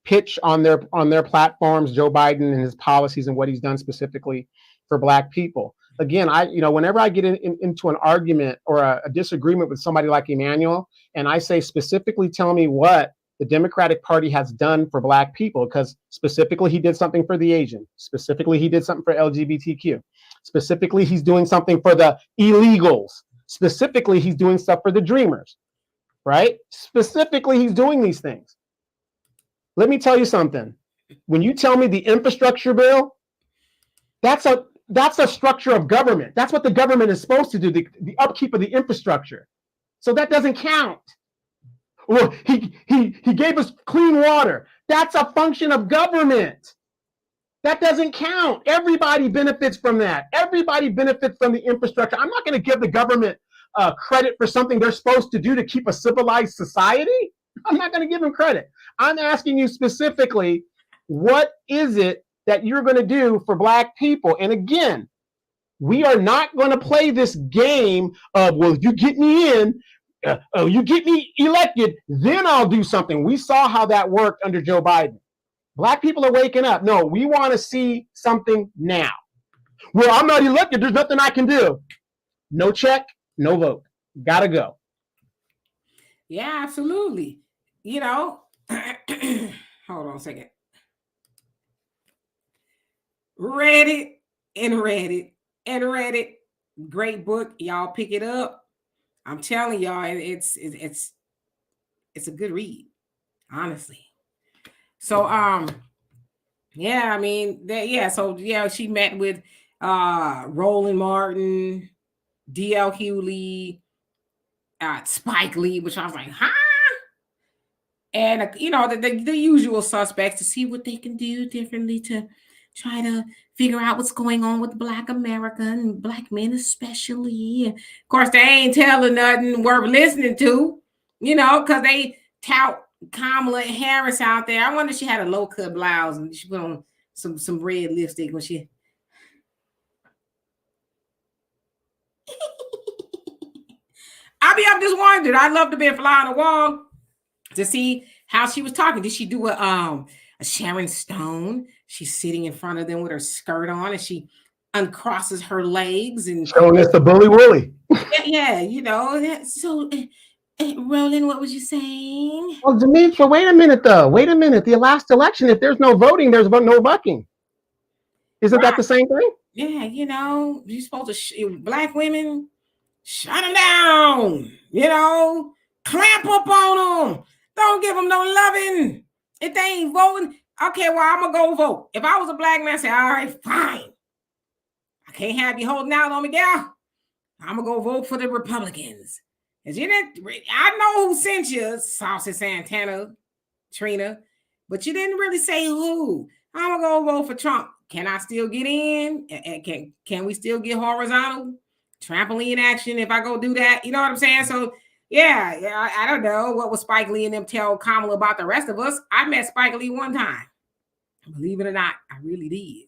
pitch on their platforms Joe Biden and his policies and what he's done specifically for black people? Again, whenever I get into an argument or a disagreement with somebody like Emmanuel, and I say specifically, tell me what the Democratic Party has done for black people, because specifically he did something for the Asian, specifically he did something for LGBTQ, specifically he's doing something for the illegals, specifically he's doing stuff for the dreamers, right? Specifically he's doing these things. Let me tell you something. When you tell me the infrastructure bill, that's a structure of government. That's what the government is supposed to do, the upkeep of the infrastructure. So that doesn't count. Well, he gave us clean water. That's a function of government. That doesn't count. Everybody benefits from that. Everybody benefits from the infrastructure. I'm not going to give the government credit for something they're supposed to do to keep a civilized society. I'm not going to give them credit. I'm asking you specifically, what is it that you're going to do for black people? And again, we are not going to play this game of, well, you get me in, you get me elected, then I'll do something. We saw how that worked under Joe Biden. Black people are waking up. No, we want to see something now. Well, I'm not elected. There's nothing I can do. No check, no vote. Gotta go. Yeah, absolutely. Hold on a second. Read it. Great book. Y'all pick it up. I'm telling y'all, it's a good read, honestly. So she met with Roland Martin, D.L. Hughley, Spike Lee, which I was like, huh? And the usual suspects to see what they can do differently to try to figure out what's going on with Black America and black men especially. And of course, they ain't telling nothing worth listening to, because they tout Kamala Harris out there. I wonder if she had a low-cut blouse and she put on some red lipstick when she... I've just wondered. I'd love to be a fly on the wall to see how she was talking. Did she do a Sharon Stone? She's sitting in front of them with her skirt on, and she uncrosses her legs and showing us the bully woolly. Yeah. So, Roland, what was you saying? Well, Demetra, wait a minute, though. Wait a minute. The last election, if there's no voting, there's no bucking. Isn't that the same thing? Yeah, you're supposed to black women shut them down. Clamp up on them. Don't give them no loving. If they ain't voting, okay, well, I'm going to go vote. If I was a black man, I'd say, all right, fine. I can't have you holding out on me, gal. I'm going to go vote for the Republicans. I know who sent you, Saucy Santana, Trina, but you didn't really say who. I'm going to go vote for Trump. Can I still get in? Can we still get horizontal trampoline action if I go do that? You know what I'm saying? So, yeah, I don't know what was Spike Lee and them tell Kamala about the rest of us. I met Spike Lee one time. Believe it or not, I really did,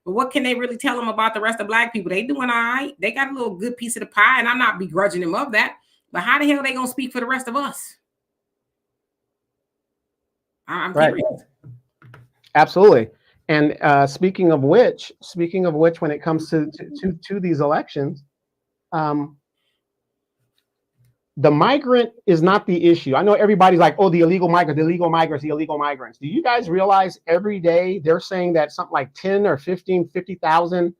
But what can they really tell them about the rest of black people? They doing all right. They got a little good piece of the pie, and I'm not begrudging them of that. But how the hell are they going to speak for the rest of us? I'm curious. Right. Absolutely. And speaking of which, when it comes to these elections, the migrant is not the issue. I know everybody's like, oh, the illegal migrants. Do you guys realize every day they're saying that something like 10 or 50,000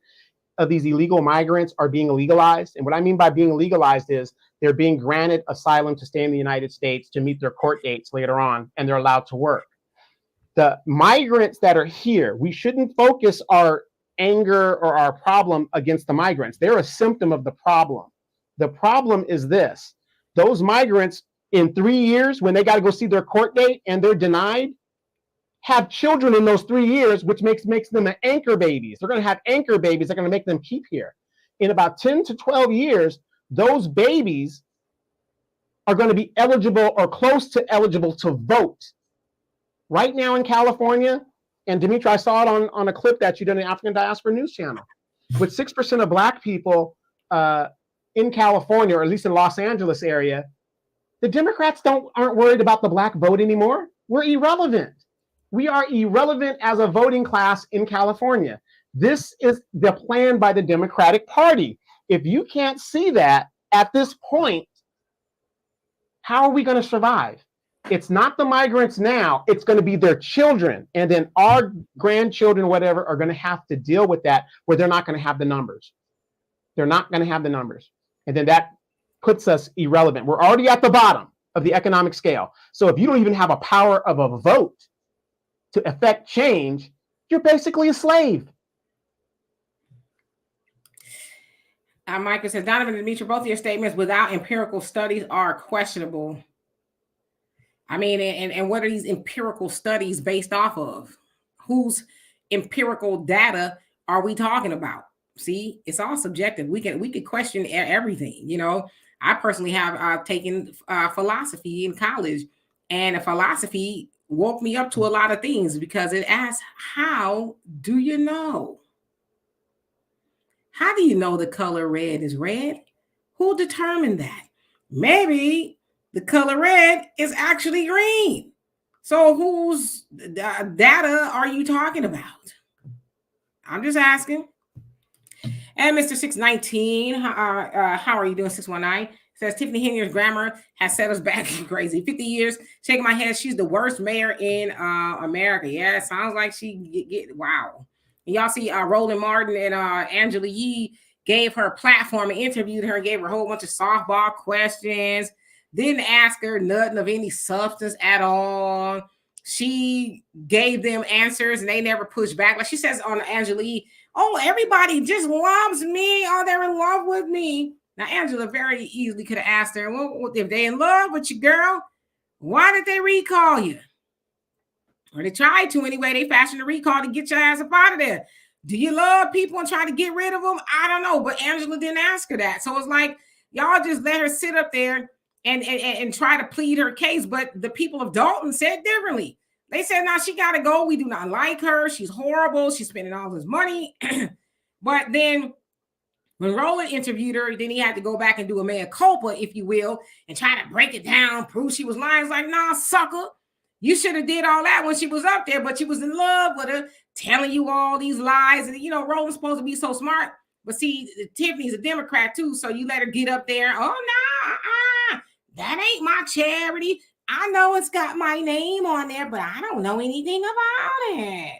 of these illegal migrants are being legalized? And what I mean by being legalized is they're being granted asylum to stay in the United States to meet their court dates later on, and they're allowed to work. The migrants that are here, we shouldn't focus our anger or our problem against the migrants. They're a symptom of the problem. The problem is this: those migrants in 3 years, when they got to go see their court date and they're denied, have children in those 3 years, which makes them anchor babies. They're going to have anchor babies that are going to make them keep here. In about 10 to 12 years, those babies are going to be eligible or close to eligible to vote. Right now in California, and Dimitri, I saw it on a clip that you did on the African Diaspora News Channel, with 6% of Black people in California, or at least in Los Angeles area, the Democrats aren't worried about the Black vote anymore. We're irrelevant. We are irrelevant as a voting class in California. This is the plan by the Democratic Party. If you can't see that at this point, how are we going to survive? It's not the migrants now, it's going to be their children. And then our grandchildren, whatever, are going to have to deal with that, where they're not going to have the numbers. They're not going to have the numbers. And then that puts us irrelevant. We're already at the bottom of the economic scale. So if you don't even have a power of a vote to affect change, you're basically a slave. Michael says, Donovan and Dimitri, both of your statements without empirical studies are questionable. I mean, and what are these empirical studies based off of? Whose empirical data are we talking about? See, it's all subjective. We could question everything. You know, I personally have taken philosophy in college, and philosophy woke me up to a lot of things because it asks, how do you know? How do you know the color red is red? Who determined that? Maybe the color red is actually green. So whose data are you talking about? I'm just asking. And Mr. 619, how are you doing, 619? Says Tiffany Henry's grammar has set us back crazy. 50 years, shaking my head. She's the worst mayor in America. Yeah, it sounds like she get wow. And y'all see Roland Martin and Angela Yee gave her a platform and interviewed her and gave her a whole bunch of softball questions. Didn't ask her nothing of any substance at all. She gave them answers and they never pushed back. Like she says on Angela Yee, oh, everybody just loves me. Oh, they're in love with me. Now, Angela very easily could have asked her, well, if they're in love with you, girl, why did they recall you? Or they tried to anyway. They fashioned a recall to get your ass up out of there. Do you love people and try to get rid of them? I don't know. But Angela didn't ask her that. So it's like, y'all just let her sit up there and try to plead her case. But the people of Dalton said differently. They said, no, she got to go. We do not like her. She's horrible. She's spending all this money. But then when Roland interviewed her, then he had to go back and do a mea culpa, if you will, and try to break it down, prove she was lying. It's like, nah, sucker. You should have did all that when she was up there, but you was in love with her, telling you all these lies. And, you know, Roland's supposed to be so smart. But see, Tiffany's a Democrat, too, so you let her get up there. Oh, no, that ain't my charity. I know it's got my name on there, but I don't know anything about it.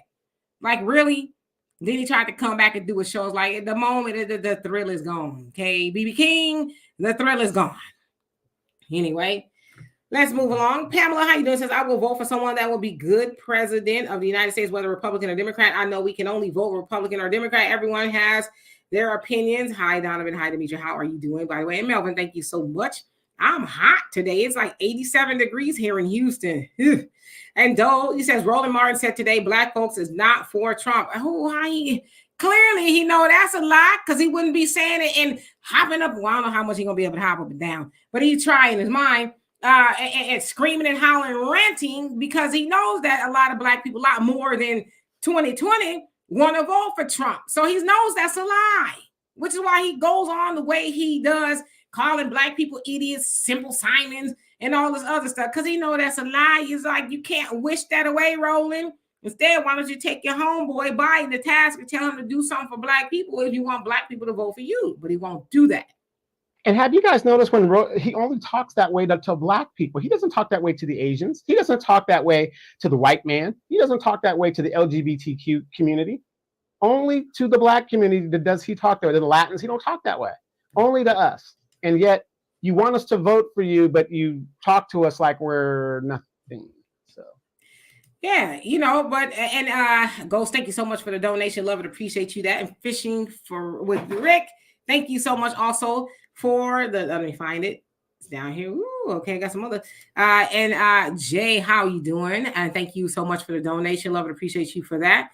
Like, really? Then he tried to come back and do a show. It's like, at the moment, the thrill is gone. Okay, BB King, the thrill is gone. Anyway, let's move along. Pamela, how you doing? Says, I will vote for someone that will be good president of the United States, whether Republican or Democrat. I know we can only vote Republican or Democrat. Everyone has their opinions. Hi, Donovan. Hi, Demetri. How are you doing, by the way? And Melvin, thank you so much. I'm hot today. It's like 87 degrees here in Houston. And Dole, he says, Roland Martin said today, Black folks is not for Trump. Clearly he know that's a lie because he wouldn't be saying it and hopping up. Well, I don't know how much he's going to be able to hop up and down, but he's trying his mind and screaming and hollering, ranting because he knows that a lot of Black people, a lot more than 2020, want to vote for Trump. So he knows that's a lie, which is why he goes on the way he does, calling Black people idiots, Simple Simons, and all this other stuff, because he know that's a lie. He's like, you can't wish that away, Roland. Instead, why don't you take your homeboy Biden to task and tell him to do something for Black people if you want Black people to vote for you? But he won't do that. And have you guys noticed when he only talks that way to Black people? He doesn't talk that way to the Asians. He doesn't talk that way to the white man. He doesn't talk that way to the LGBTQ community. Only to the Black community does he talk that way. To the Latins, he don't talk that way. Only to us. And yet you want us to vote for you, but you talk to us like we're nothing. So Yeah, but Ghost, thank you so much for the donation. Love and appreciate you that. And fishing with Rick, thank you so much also for let me find it. It's down here. Ooh, okay, I got some other. Jay, how you doing? And thank you so much for the donation. Love and appreciate you for that.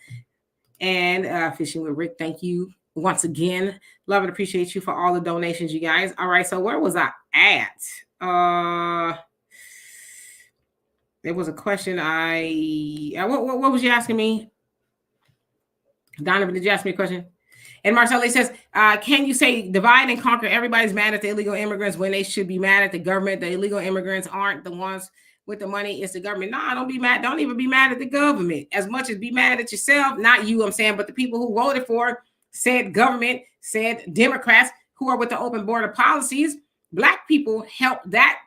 And fishing with Rick, thank you once again. Love and appreciate you for all the donations, you guys. All right, so where was I at? There was a question what was you asking me? Donovan, did you ask me a question? And Marcella says, can you say divide and conquer? Everybody's mad at the illegal immigrants when they should be mad at the government. The illegal immigrants aren't the ones with the money. It's the government. No, don't be mad. Don't even be mad at the government as much as be mad at yourself. Not you, I'm saying, but the people who voted for said government, said Democrats who are with the open border policies. Black people helped that.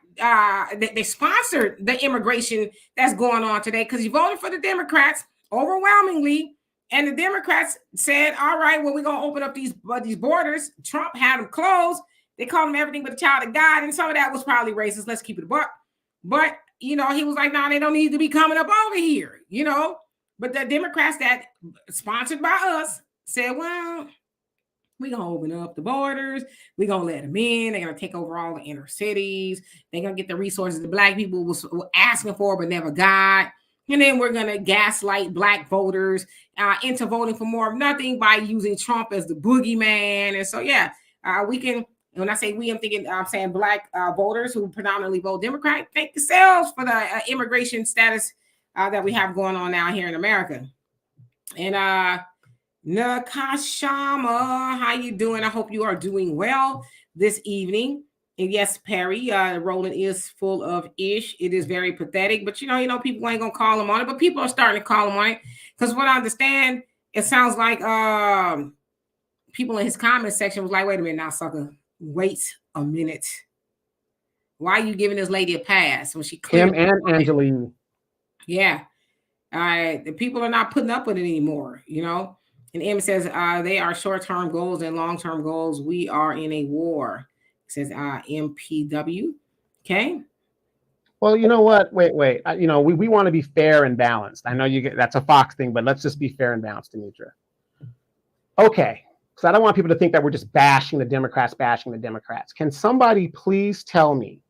They sponsored the immigration that's going on today because you voted for the Democrats overwhelmingly. And the Democrats said, all right, well, we're going to open up these borders. Trump had them closed. They called them everything but a child of God. And some of that was probably racist. Let's keep it a buck. But, he was like, no, they don't need to be coming up over here, But the Democrats that sponsored by us said, well, we're going to open up the borders. We're going to let them in. They're going to take over all the inner cities. They're going to get the resources the Black people were asking for but never got. And then we're going to gaslight Black voters into voting for more of nothing by using Trump as the boogeyman. And so, we can, when I say we, I'm saying Black voters who predominantly vote Democrat, thank yourselves for the immigration status that we have going on now here in America. And Nakashama, how you doing? I hope you are doing well this evening. And yes, Perry, Roland is full of ish. It is very pathetic, but people ain't gonna call him on it. But people are starting to call him on it because what I understand, it sounds like people in his comment section was like, "Wait a minute, now, sucker, wait a minute. Why are you giving this lady a pass when she him and Angeline?" Yeah, the people are not putting up with it anymore. And M says they are short-term goals and long-term goals. We are in a war. Says MPW. Okay. Well, you know what? Wait. We want to be fair and balanced. I know that's a Fox thing, but let's just be fair and balanced, Demetra. Okay. So I don't want people to think that we're just bashing the Democrats. Can somebody please tell me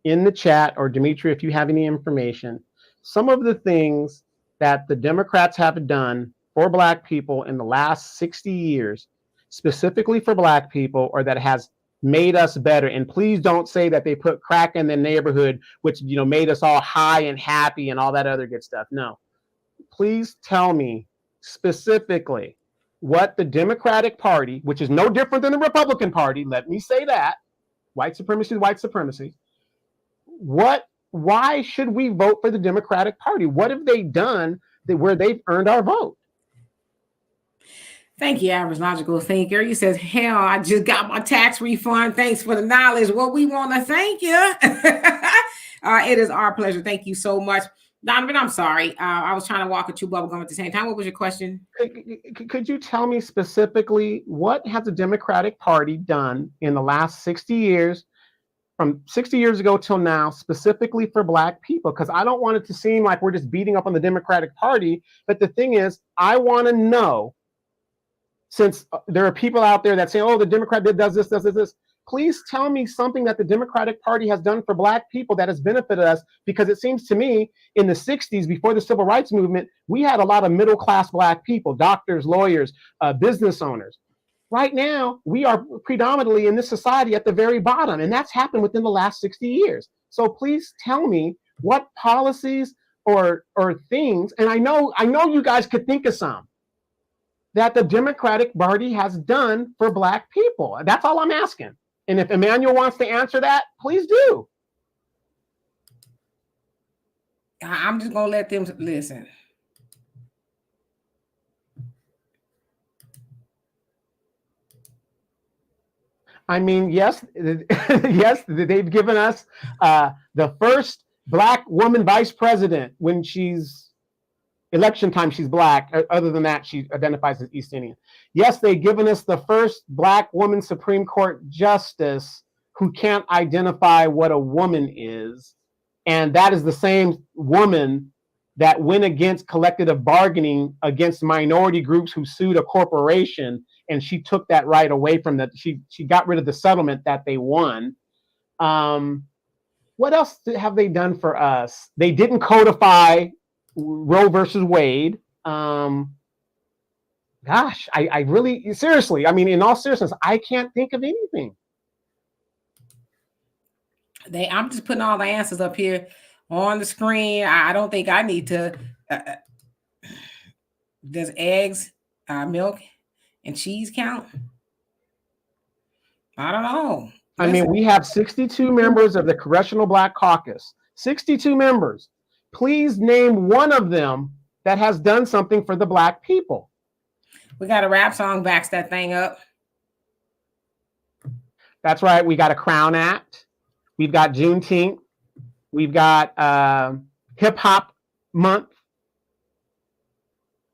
in the chat, or Demetra, if you have any information, some of the things that the Democrats have done for Black people in the last 60 years, specifically for Black people, or that has made us better? And please don't say that they put crack in the neighborhood, which made us all high and happy and all that other good stuff. No, please tell me specifically what the Democratic Party, which is no different than the Republican Party, let me say that, white supremacy. Why should we vote for the Democratic Party? What have they done where they've earned our vote? Thank you, average logical thinker. You says, hell, I just got my tax refund. Thanks for the knowledge. Well, we want to thank you. It is our pleasure. Thank you so much. Donovan, I'm sorry. I was trying to walk a chew bubble gum at the same time. What was your question? Could you tell me specifically what has the Democratic Party done in the last 60 years, from 60 years ago till now, specifically for Black people? Because I don't want it to seem like we're just beating up on the Democratic Party. But the thing is, I want to know, since there are people out there that say, oh, the Democrat does this, please tell me something that the Democratic Party has done for Black people that has benefited us. Because it seems to me in the 60s, before the Civil Rights Movement, we had a lot of middle-class Black people, doctors, lawyers, business owners. Right now, we are predominantly in this society at the very bottom, and that's happened within the last 60 years. So please tell me what policies or things, and I know you guys could think of some, that the Democratic Party has done for Black people. That's all I'm asking. And if Emmanuel wants to answer that, please do. I'm just going to let them listen. I mean, yes, they've given us the first Black woman vice president. When she's election time, she's Black. Other than that, she identifies as East Indian. Yes, they've given us the first Black woman Supreme Court justice who can't identify what a woman is. And that is the same woman that went against collective bargaining against minority groups who sued a corporation, and she took that right away from that. She got rid of the settlement that they won. What else have they done for us? They didn't codify Roe versus Wade. Gosh, I really, seriously, I mean, in all seriousness, I can't think of anything. I'm just putting all the answers up here on the screen. I don't think I need to. Does eggs, milk, and cheese count? I don't know. I mean, we have 62 members of the Congressional Black Caucus. 62 members. Please name one of them that has done something for the Black people. We got a rap song backs that thing up. That's right. We got a Crown Act. We've got Juneteenth. We've got Hip Hop Month.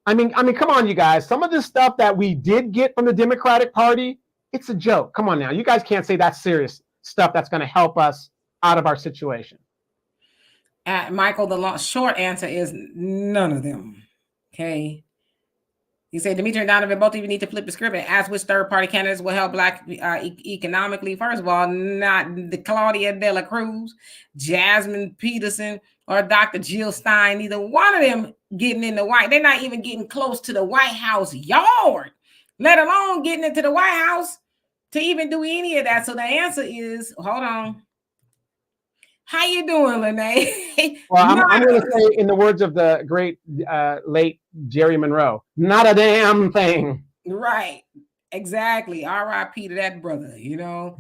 I mean, come on, you guys. Some of this stuff that we did get from the Democratic Party, it's a joke. Come on now. You guys can't say that's serious stuff that's going to help us out of our situation. Michael, the short answer is none of them. Okay. You say Demetri and Donovan both of you need to flip the script and ask which third-party candidates will help Black economically. First of all, not the Claudia De La Cruz, Jasmine Peterson, or Dr. Jill Stein. Neither one of them getting in the White. They're not even getting close to the White House yard, let alone getting into the White House to even do any of that. So the answer is, hold on. How you doing, Lene? Well, I'm going to say, in the words of the great late Jerry Monroe, not a damn thing. Right. Exactly. R.I.P. to that brother. You know,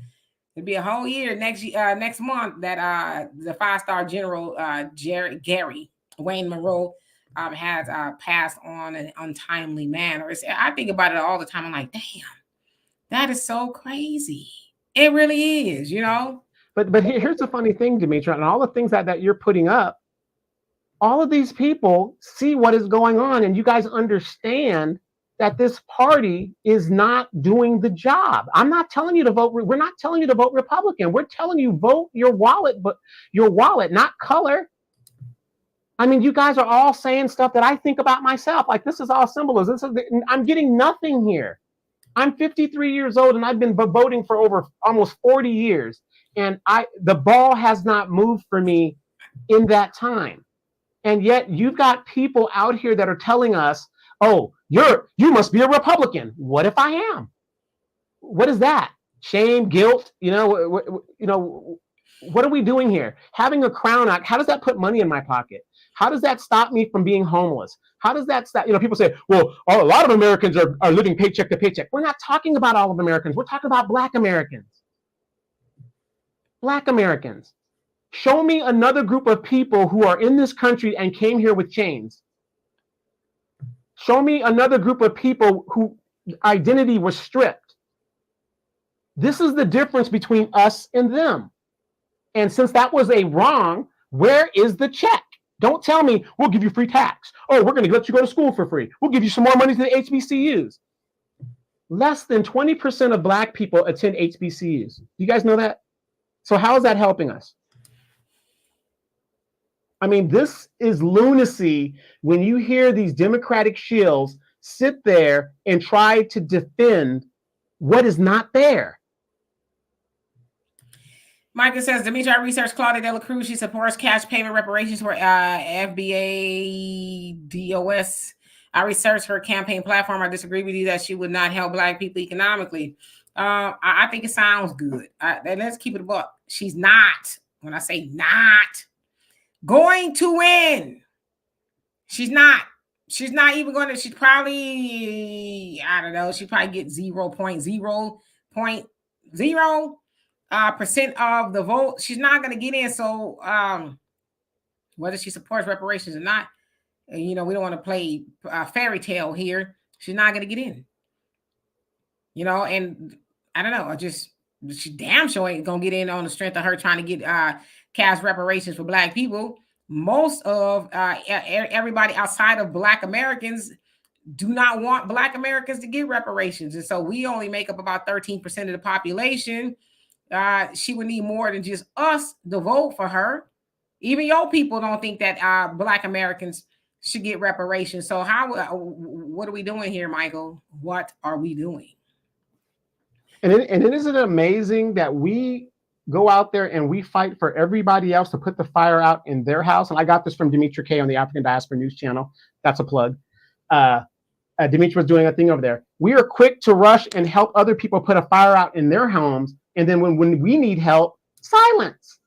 it'll be a whole year next month that the 5-star general Gary Wayne Monroe has passed on in an untimely manner. I think about it all the time. I'm like, damn, that is so crazy. It really is, you know. But here's the funny thing, Demetri, and all the things that you're putting up, all of these people see what is going on, and you guys understand that this party is not doing the job. I'm not telling you to vote. We're not telling you to vote Republican. We're telling you vote your wallet, but your wallet, not color. I mean, you guys are all saying stuff that I think about myself. Like, this is all symbolism. I'm getting nothing here. I'm 53 years old, and I've been voting for over almost 40 years. And the ball has not moved for me in that time. And yet you've got people out here that are telling us, oh, you must be a Republican. What if I am? What is that? Shame, guilt, you know, what are we doing here? Having a Crown Act, how does that put money in my pocket? How does that stop me from being homeless? How does that stop? You know, people say, well, a lot of Americans are living paycheck to paycheck. We're not talking about all of Americans. We're talking about Black Americans. Black Americans. Show me another group of people who are in this country and came here with chains. Show me another group of people whose identity was stripped. This is the difference between us and them. And since that was a wrong, where is the check? Don't tell me we'll give you free tax. Oh, we're going to let you go to school for free. We'll give you some more money to the HBCUs. Less than 20% of Black people attend HBCUs. Do you guys know that? So how is that helping us? I mean, this is lunacy when you hear these Democratic shills sit there and try to defend what is not there. Michael says, Demetri, I researched Claudia De La Cruz. She supports cash payment reparations for FBA DOS. I researched her campaign platform. I disagree with you that she would not help Black people economically. I think it sounds good. Let's keep it a buck. She's not, when I say not, going to win. She's not even going to, she's probably, I don't know, she probably get 0.0% of the vote. She's not going to get in. So whether she supports reparations or not, you know, we don't want to play fairy tale here. She's not going to get in. You know, and I don't know, she damn sure ain't going to get in on the strength of her trying to get cash reparations for Black people. Most of everybody outside of Black Americans do not want Black Americans to get reparations. And so we only make up about 13% of the population. She would need more than just us to vote for her. Even your people don't think that Black Americans should get reparations. So what are we doing here, Michael? What are we doing? And isn't it amazing that we go out there and we fight for everybody else to put the fire out in their house? And I got this from Dimitri K on the African Diaspora News Channel. That's a plug. Dimitri was doing a thing over there. We are quick to rush and help other people put a fire out in their homes. And then when we need help, silence.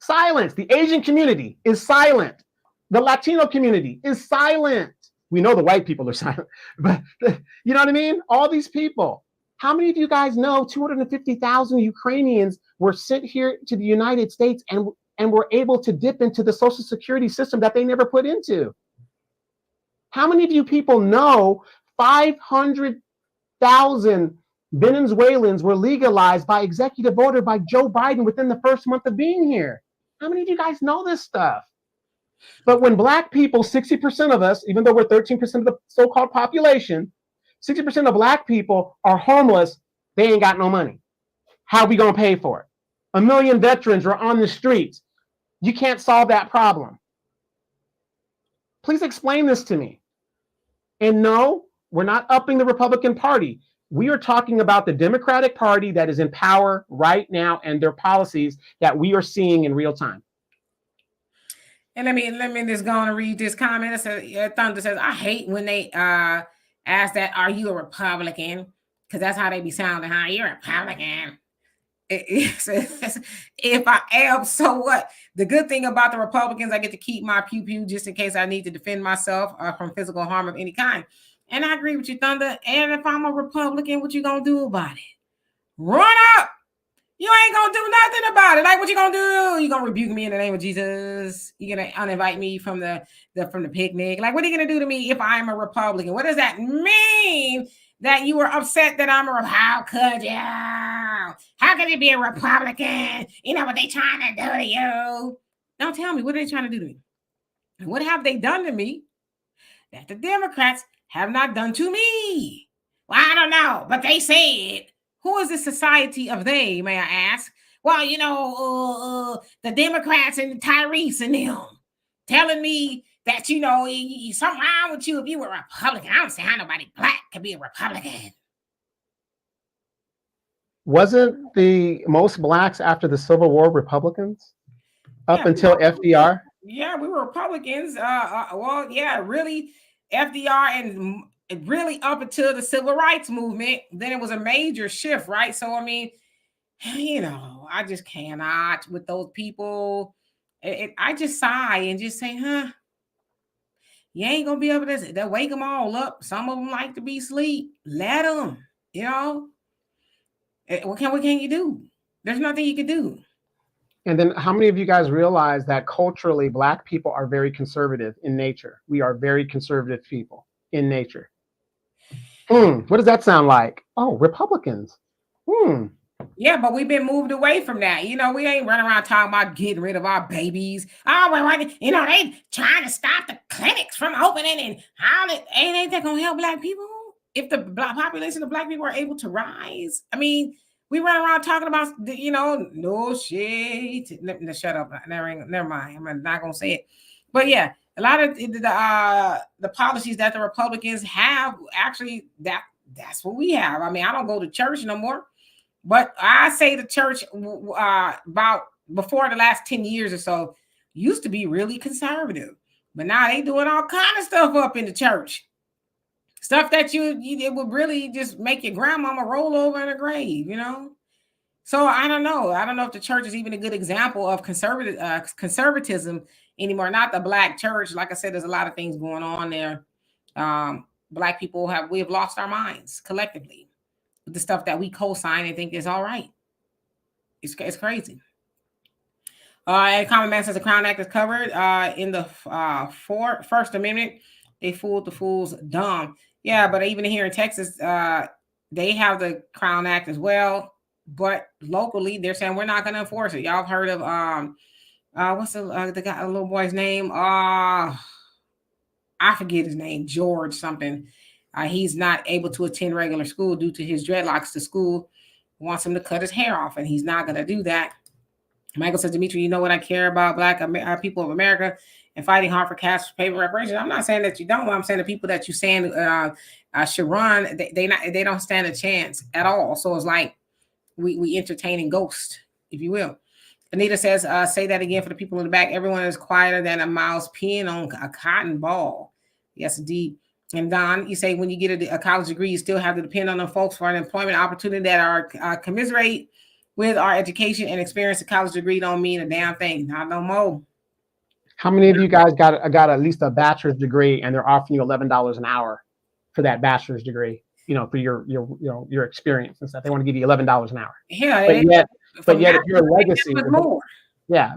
Silence. The Asian community is silent. The Latino community is silent. We know the white people are silent, but you know what I mean? All these people. How many of you guys know 250,000 Ukrainians were sent here to the United States and were able to dip into the Social Security system that they never put into? How many of you people know 500,000 Venezuelans were legalized by executive order by Joe Biden within the first month of being here? How many of you guys know this stuff? But when Black people, 60% of us, even though we're 13% of the so-called population, 60% of Black people are homeless, they ain't got no money. How are we going to pay for it? 1 million veterans are on the streets. You can't solve that problem. Please explain this to me. And no, we're not upping the Republican Party. We are talking about the Democratic Party that is in power right now and their policies that we are seeing in real time. And let me just go on and read this comment. It says, Thunder says, I hate when they ask that, are you a Republican? Because that's how they be sounding, huh? You're a Republican. If I am, so what? The good thing about the Republicans, I get to keep my pew just in case I need to defend myself from physical harm of any kind. And I agree with you, Thunder. And if I'm a Republican, what you gonna do about it? Run up! You ain't gonna do nothing about it. Like, what you gonna do? You gonna rebuke me in the name of Jesus? You gonna uninvite me from the picnic? Like, what are you gonna do to me if I'm a Republican? What does that mean? That you were upset that I'm a how could you? How could you be a Republican? You know what they trying to do to you? Don't tell me, what are they trying to do to me? And what have they done to me that the Democrats have not done to me? Well, I don't know, but they said. Who is the society of they, may I ask? Well, you know, the Democrats and the Tyrese and them telling me that, you know, something wrong with you if you were a Republican. I don't see how nobody Black could be a Republican. Wasn't the most Blacks after the Civil War Republicans up until FDR? Yeah, we were Republicans. Well, yeah, really, FDR and really up until the Civil Rights Movement. Then it was a major shift, right? So, I mean, you know, I just cannot with those people. I just sigh and just say, huh? You ain't gonna be able to wake them all up. Some of them like to be asleep. Let them, you know. What can you do? There's nothing you can do. And then how many of you guys realize that culturally Black people are very conservative in nature? We are very conservative people in nature. What does that sound like? Oh, Republicans. Yeah, but we've been moved away from that. You know, we ain't running around talking about getting rid of our babies. Oh, well, you know, they trying to stop the clinics from opening and how ain't that gonna help Black people? If the Black population of Black people are able to rise, I mean, we run around talking about, you know, no shit. Shut up. Never mind. I'm not gonna say it. But yeah, a lot of the policies that the Republicans have, actually, that's what we have. I mean, I don't go to church no more. But I say the church about before the last 10 years or so used to be really conservative. But now they doing all kind of stuff up in the church. Stuff that it would really just make your grandmama roll over in a grave, you know? So I don't know. I don't know if the church is even a good example of conservatism anymore. Not the Black church. Like I said, there's a lot of things going on there. Black people we have lost our minds collectively. The stuff that we co-sign and think is all right. It's crazy. And Common Man says the Crown Act is covered in the First Amendment. They fooled the fools dumb. Yeah, but even here in Texas, they have the Crown Act as well. But locally, they're saying we're not going to enforce it. Y'all have heard of what's the little boy's name? I forget his name. George something. He's not able to attend regular school due to his dreadlocks. The school wants him to cut his hair off, and he's not going to do that. Michael says, Dimitri, you know what I care about Black people of America and fighting hard for cash paper reparations. I'm not saying that you don't. I'm saying the people that you saying should run, they don't stand a chance at all. So it's like we entertaining ghosts, if you will. Anita says, say that again for the people in the back. Everyone is quieter than a mouse peeing on a cotton ball. Yes, indeed. And Don, you say when you get a college degree, you still have to depend on the folks for an employment opportunity that are commiserate with our education and experience. A college degree don't mean a damn thing. Not no more. How many of you guys got at least a bachelor's degree and they're offering you $11 an hour for that bachelor's degree? You know, for your experience and stuff. They want to give you $11 an hour. Yeah, but yet if you're a legacy,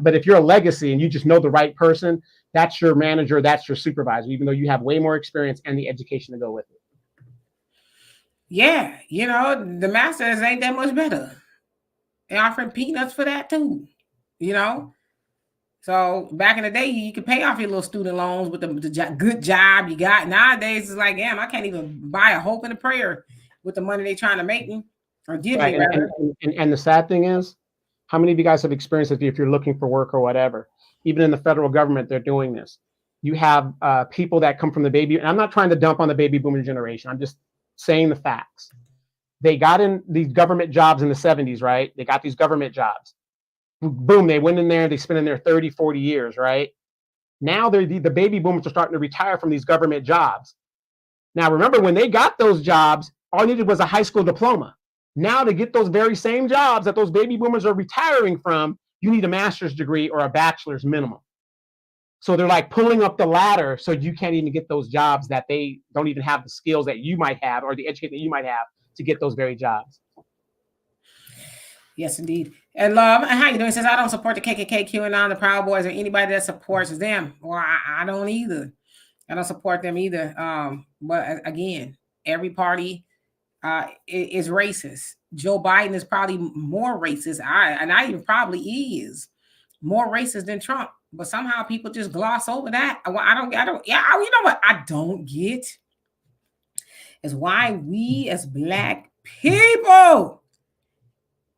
but if you're a legacy and you just know the right person, that's your manager, that's your supervisor, even though you have way more experience and the education to go with it. Yeah, the masters ain't that much better. They're offering peanuts for that too, So back in the day, you could pay off your little student loans with the good job you got. Nowadays, it's like, damn, I can't even buy a hope and a prayer with the money they're trying to make me or give me. And the sad thing is, how many of you guys have experienced it if you're looking for work or whatever? Even in the federal government, they're doing this. You have people that come from the baby, and I'm not trying to dump on the baby boomer generation. I'm just saying the facts. They got in these government jobs in the 70s, right? They got these government jobs. Boom, they went in there, they spent in there 30, 40 years, right? Now the baby boomers are starting to retire from these government jobs. Now, remember, when they got those jobs, all they needed was a high school diploma. Now, to get those very same jobs that those baby boomers are retiring from, you need a master's degree or a bachelor's minimum. So they're like pulling up the ladder so you can't even get those jobs that they don't even have the skills that you might have or the education that you might have to get those very jobs. Yes, indeed. And Love, how you doing? It says, I don't support the KKK, QAnon, the Proud Boys, or anybody that supports them. Well, I don't either. I don't support them either. But again, every party is racist. Joe Biden is probably more racist. I even probably is more racist than Trump. But somehow people just gloss over that. I don't. Yeah, you know what I don't get is why we as Black people.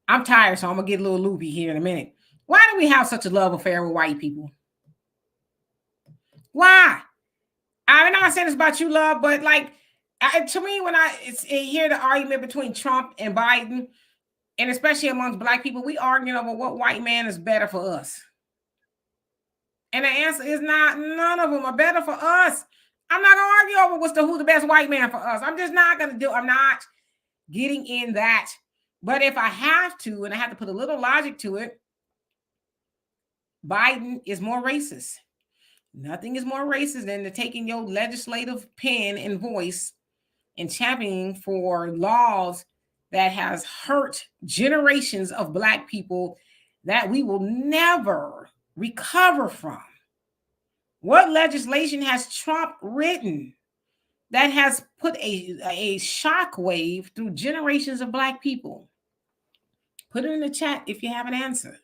I'm tired, so I'm gonna get a little loopy here in a minute. Why do we have such a love affair with white people? Why? I'm not saying this about you, Love, but like to me, when I hear the argument between Trump and Biden, and especially amongst Black people, we arguing over what white man is better for us. And the answer is none of them are better for us. I'm not gonna argue over who's the best white man for us. I'm just not gonna do. I'm not getting in that. But if I have to, and I have to put a little logic to it, Biden is more racist. Nothing is more racist than taking your legislative pen and voice and championing for laws that has hurt generations of Black people that we will never recover from. What legislation has Trump written that has put a shockwave through generations of Black people? Put it in the chat if you have an answer.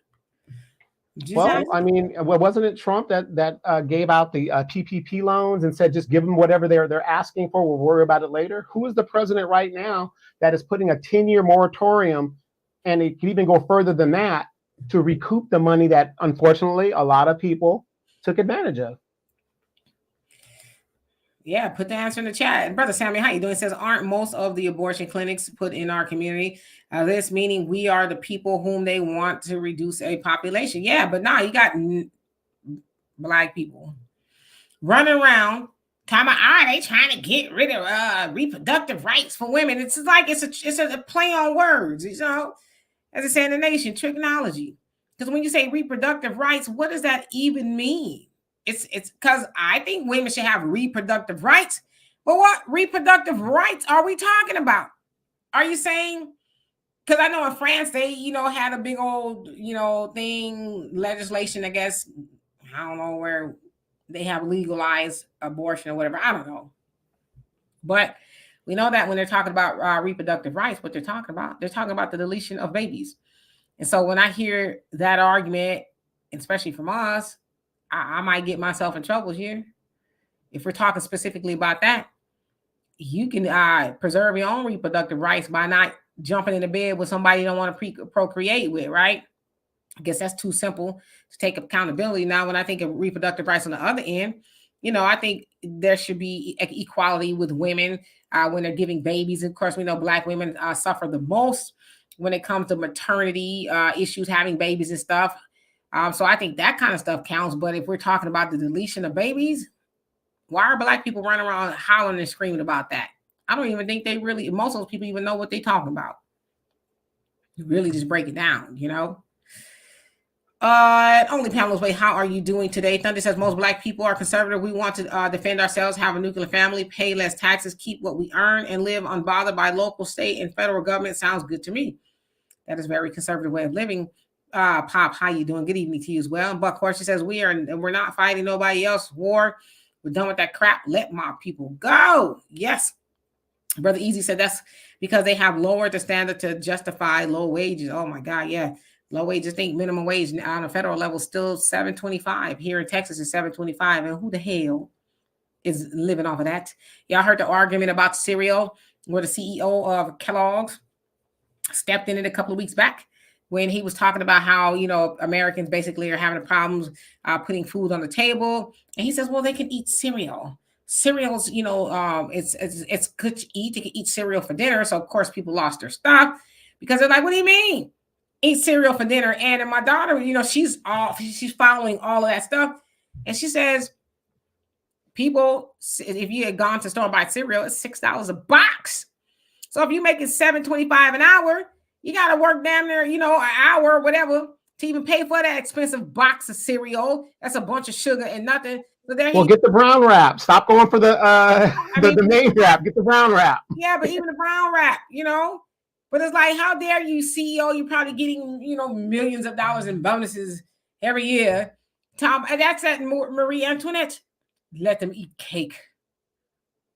I mean, wasn't it Trump that gave out the PPP loans and said just give them whatever they're asking for? We'll worry about it later. Who is the president right now that is putting a 10-year moratorium, and it can even go further than that, to recoup the money that unfortunately a lot of people took advantage of? Yeah, put the answer in the chat. And Brother Sammy, how you doing? It says, aren't most of the abortion clinics put in our community? This meaning we are the people whom they want to reduce a population. Yeah, but now you got Black people running around talking about, they trying to get rid of reproductive rights for women. It's like it's a play on words, as I say in the nation, technology. Because when you say reproductive rights, what does that even mean? It's because I think women should have reproductive rights. But what reproductive rights are we talking about? Are you saying, because I know in France, they, had a big old, legislation, I guess, I don't know, where they have legalized abortion or whatever. I don't know. But we know that when they're talking about reproductive rights, what they're talking about the deletion of babies. And so when I hear that argument, especially from us, I might get myself in trouble here. If we're talking specifically about that, you can preserve your own reproductive rights by not jumping into bed with somebody you don't want to procreate with, right? I guess that's too simple to take accountability. Now, when I think of reproductive rights on the other end, I think there should be equality with women when they're giving babies. Of course, we know Black women suffer the most when it comes to maternity issues, having babies and stuff. So I think that kind of stuff counts. But if we're talking about the deletion of babies, why are Black people running around howling and screaming about that? I don't even think most of those people even know what they're talking about. You really just break it down, Only Pamela's Way, how are you doing today? Thunder says most Black people are conservative. We want to defend ourselves, have a nuclear family, pay less taxes, keep what we earn, and live unbothered by local, state, and federal government. Sounds good to me. That is a very conservative way of living. Pop, how you doing? Good evening to you as well. And Buck Horse, she says we're not fighting nobody else war. We're done with that crap. Let my people go. Yes. Brother Easy said that's because they have lowered the standard to justify low wages. Oh my God, yeah. Low wages, think minimum wage on a federal level still $7.25. Here in Texas is $7.25. And who the hell is living off of that? Y'all heard the argument about cereal where the CEO of Kellogg's stepped in it a couple of weeks back when he was talking about how, Americans basically are having problems putting food on the table. And he says, well, they can eat cereal. Cereals, it's good to eat. They can eat cereal for dinner. So, of course, people lost their stuff because they're like, what do you mean? Eat cereal for dinner. And my daughter, she's following all of that stuff. And she says, people, if you had gone to the store and buy cereal, it's $6 a box. So if you make it $7.25 an hour, you got to work down there, an hour or whatever to even pay for that expensive box of cereal. That's a bunch of sugar and nothing. So get the brown wrap. Stop going for the main wrap. Get the brown wrap. Yeah, but even the brown wrap, But it's like, how dare you, CEO? You're probably getting, millions of dollars in bonuses every year. Tom, and that's at Marie Antoinette. Let them eat cake.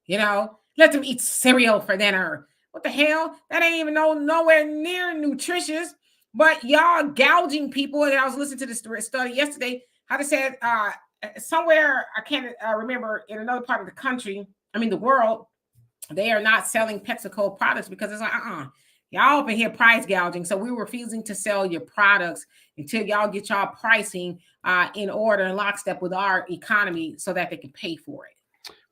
Let them eat cereal for dinner. What the hell? That ain't even nowhere near nutritious. But y'all gouging people. And I was listening to this study yesterday. How they said somewhere, I can't remember, in another part of the world, they are not selling PepsiCo products because it's like, y'all up in here price gouging. So we're refusing to sell your products until y'all get y'all pricing in order in lockstep with our economy so that they can pay for it.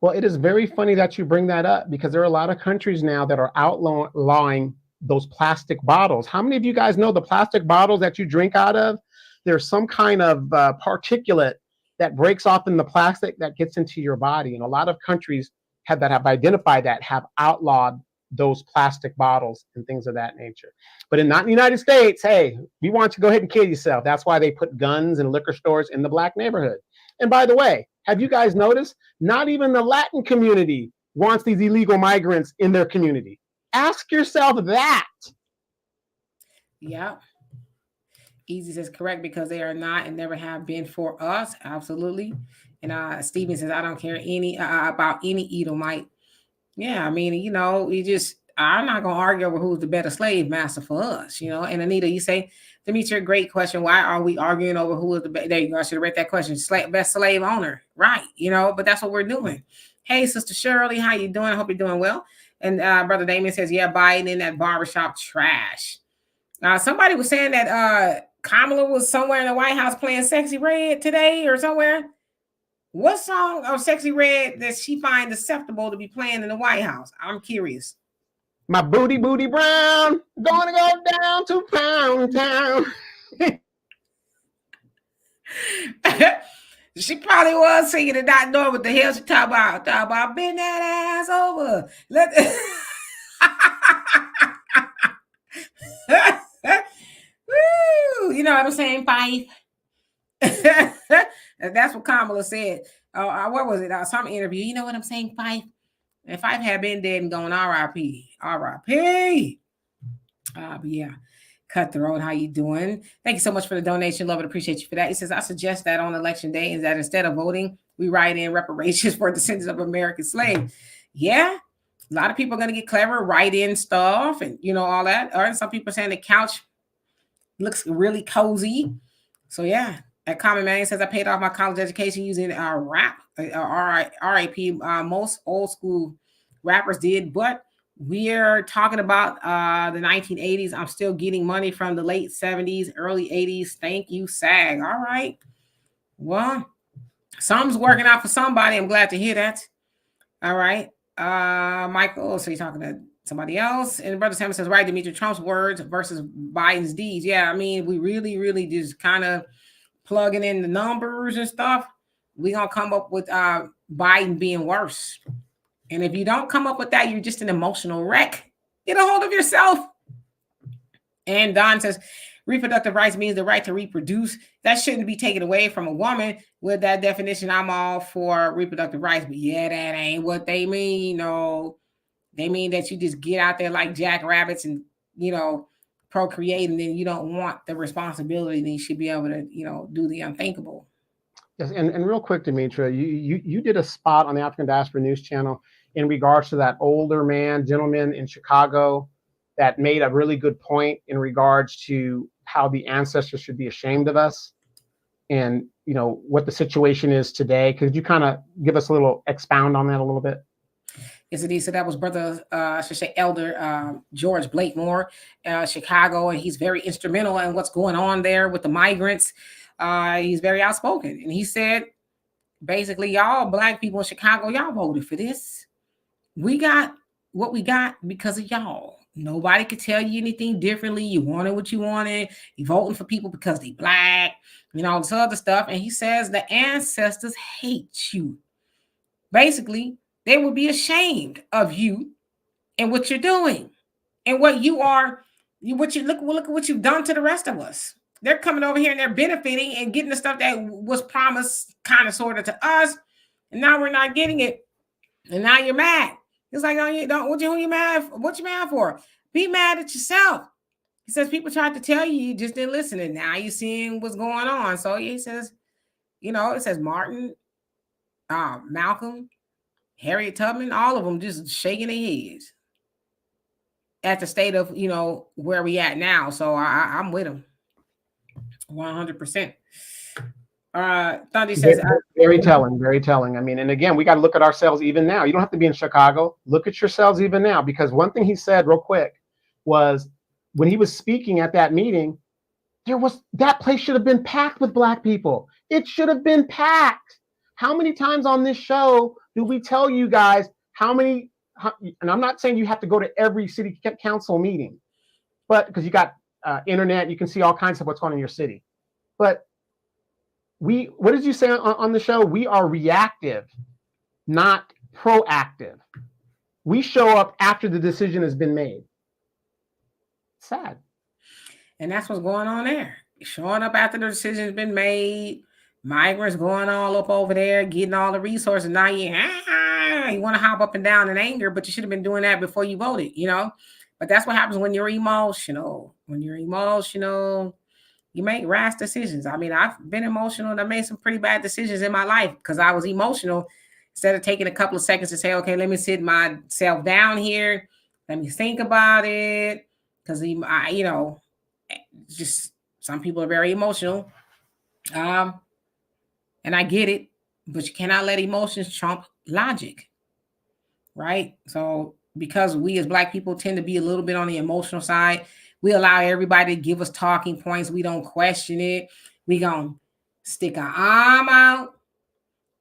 Well, it is very funny that you bring that up because there are a lot of countries now that are outlawing those plastic bottles. How many of you guys know the plastic bottles that you drink out of? There's some kind of particulate that breaks off in the plastic that gets into your body. And a lot of countries have identified that, have outlawed those plastic bottles and things of that nature. But not in the United States, hey, we want you to go ahead and kill yourself. That's why they put guns and liquor stores in the Black neighborhood. And by the way, have you guys noticed? Not even the Latin community wants these illegal migrants in their community. Ask yourself that. Yeah. Easy says correct because they are not and never have been for us. Absolutely. And Steven says, I don't care about any Edomite. Yeah, I mean, I'm not going to argue over who's the better slave master for us, And Anita, you say, Demetria, great question. Why are we arguing over who is the best? There you go. I should have read that question. Best slave owner. Right. But that's what we're doing. Hey, Sister Shirley, how you doing? I hope you're doing well. And Brother Damien says, yeah, Biden in that barbershop trash. Somebody was saying that Kamala was somewhere in the White House playing Sexy Red today or somewhere. What song of Sexy Red does she find acceptable to be playing in the White House? I'm curious. My booty brown, gonna go down to Pound Town. She probably was singing and not knowing what the hell she talking about. Bend that ass over. Woo, you know what I'm saying, Fife? That's what Kamala said. What was it? Some interview. You know what I'm saying, Fife? If Fife had been dead and gone, R.I.P. R.I.P. But yeah, Cutthroat, how you doing? Thank you so much for the donation. Love and appreciate you for that. He says, I suggest that on election day is that instead of voting, we write in reparations for descendants of American slaves. Yeah, a lot of people are going to get clever, write in stuff and, all that. Or some people are saying the couch looks really cozy. So yeah, that Common Man says, I paid off my college education using rap, RAP. Most old school rappers did, but We're talking about the 1980s. I'm still getting money from the late 70s, early 80s. Thank you, SAG. All right. Well, something's working out for somebody. I'm glad to hear that. All right. Michael, so you're talking to somebody else. And Brother Sam says, right, Dimitri, Trump's words versus Biden's deeds. Yeah, I mean, we really just kind of plugging in the numbers and stuff. We're going to come up with Biden being worse. And if you don't come up with that, you're just an emotional wreck. Get a hold of yourself. And Don says, reproductive rights means the right to reproduce. That shouldn't be taken away from a woman. With that definition, I'm all for reproductive rights. But yeah, that ain't what they mean. No, they mean that you just get out there like jackrabbits and, procreate, and then you don't want the responsibility. Then you should be able to, do the unthinkable. Yes, and real quick, Demetra, you did a spot on the African Diaspora News Channel in regards to that older gentleman in Chicago that made a really good point in regards to how the ancestors should be ashamed of us and, what the situation is today. Could you kind of give us a little expound on that a little bit? Yes, indeed. So that was Brother, I should say, Elder George Blakemore, Chicago, and he's very instrumental in what's going on there with the migrants. He's very outspoken, and he said, basically, y'all Black people in Chicago, y'all voted for this. We got what we got because of y'all. Nobody could tell you anything differently. You wanted what you wanted. You voting for people because they Black, all this other stuff. And he says the ancestors hate you. Basically, they would be ashamed of you and what you're doing and what you are. Look at what you've done to the rest of us. They're coming over here and they're benefiting and getting the stuff that was promised kind of sort of to us. And now we're not getting it. And now you're mad. It's like, oh, who you mad for? What you mad for? Be mad at yourself. He says people tried to tell you, you just didn't listen. And now you're seeing what's going on. So he says, it says Martin, Malcolm, Harriet Tubman, all of them just shaking their heads at the state of, where we at now. So I'm with them 100%. Thundy says, very telling, very telling. I mean, and again, we got to look at ourselves even now. You don't have to be in Chicago. Look at yourselves even now, because one thing he said real quick was when he was speaking at that meeting, that place should have been packed with Black people. It should have been packed. How many times on this show do we tell you guys and I'm not saying you have to go to every city council meeting, but because you got internet, you can see all kinds of what's going on in your city. But what did you say on the show? We are reactive, not proactive. We show up after the decision has been made. Sad. And that's what's going on there. Showing up after the decision has been made. Migrants going all up over there, getting all the resources. Now you want to hop up and down in anger, but you should have been doing that before you voted, But that's what happens when you're emotional. When you're emotional, you make rash decisions. I mean, I've been emotional and I made some pretty bad decisions in my life because I was emotional. Instead of taking a couple of seconds to say, okay, let me sit myself down here. Let me think about it. Because, just some people are very emotional. And I get it, but you cannot let emotions trump logic, right? So because we as Black people tend to be a little bit on the emotional side, we allow everybody to give us talking points. We don't question it. We gonna stick our arm out.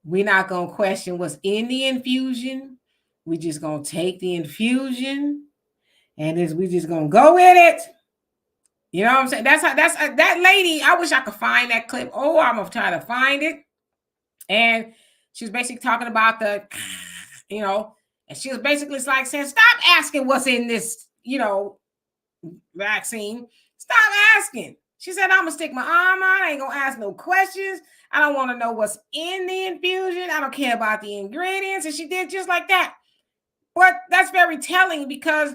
We're not gonna question what's in the infusion. We just gonna take the infusion, and we just gonna go with it. You know what I'm saying? That's that lady. I wish I could find that clip. Oh, I'm gonna try to find it. And she was basically talking about and she was basically like saying, stop asking what's in this, vaccine. Stop asking. She said, I'm gonna stick my arm out. I ain't gonna ask no questions. I don't want to know what's in the infusion. I don't care about the ingredients. And she did just like that. But that's very telling because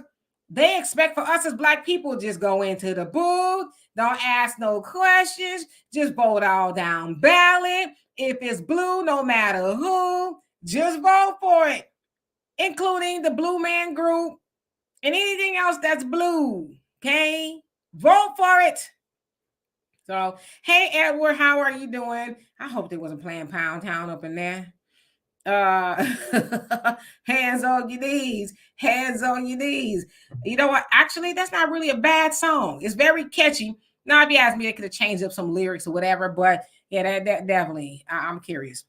they expect for us as Black people just go into the booth, don't ask no questions, just vote all down ballot. If it's blue, no matter who, just vote for it, including the Blue Man Group and anything else that's blue, okay? Vote for it. So, hey, Edward, how are you doing? I hope they wasn't playing Pound Town up in there. Hands on your knees, hands on your knees. You know what? Actually, that's not really a bad song. It's very catchy. Now, if you ask me, they could have changed up some lyrics or whatever, but yeah, that definitely. I'm curious.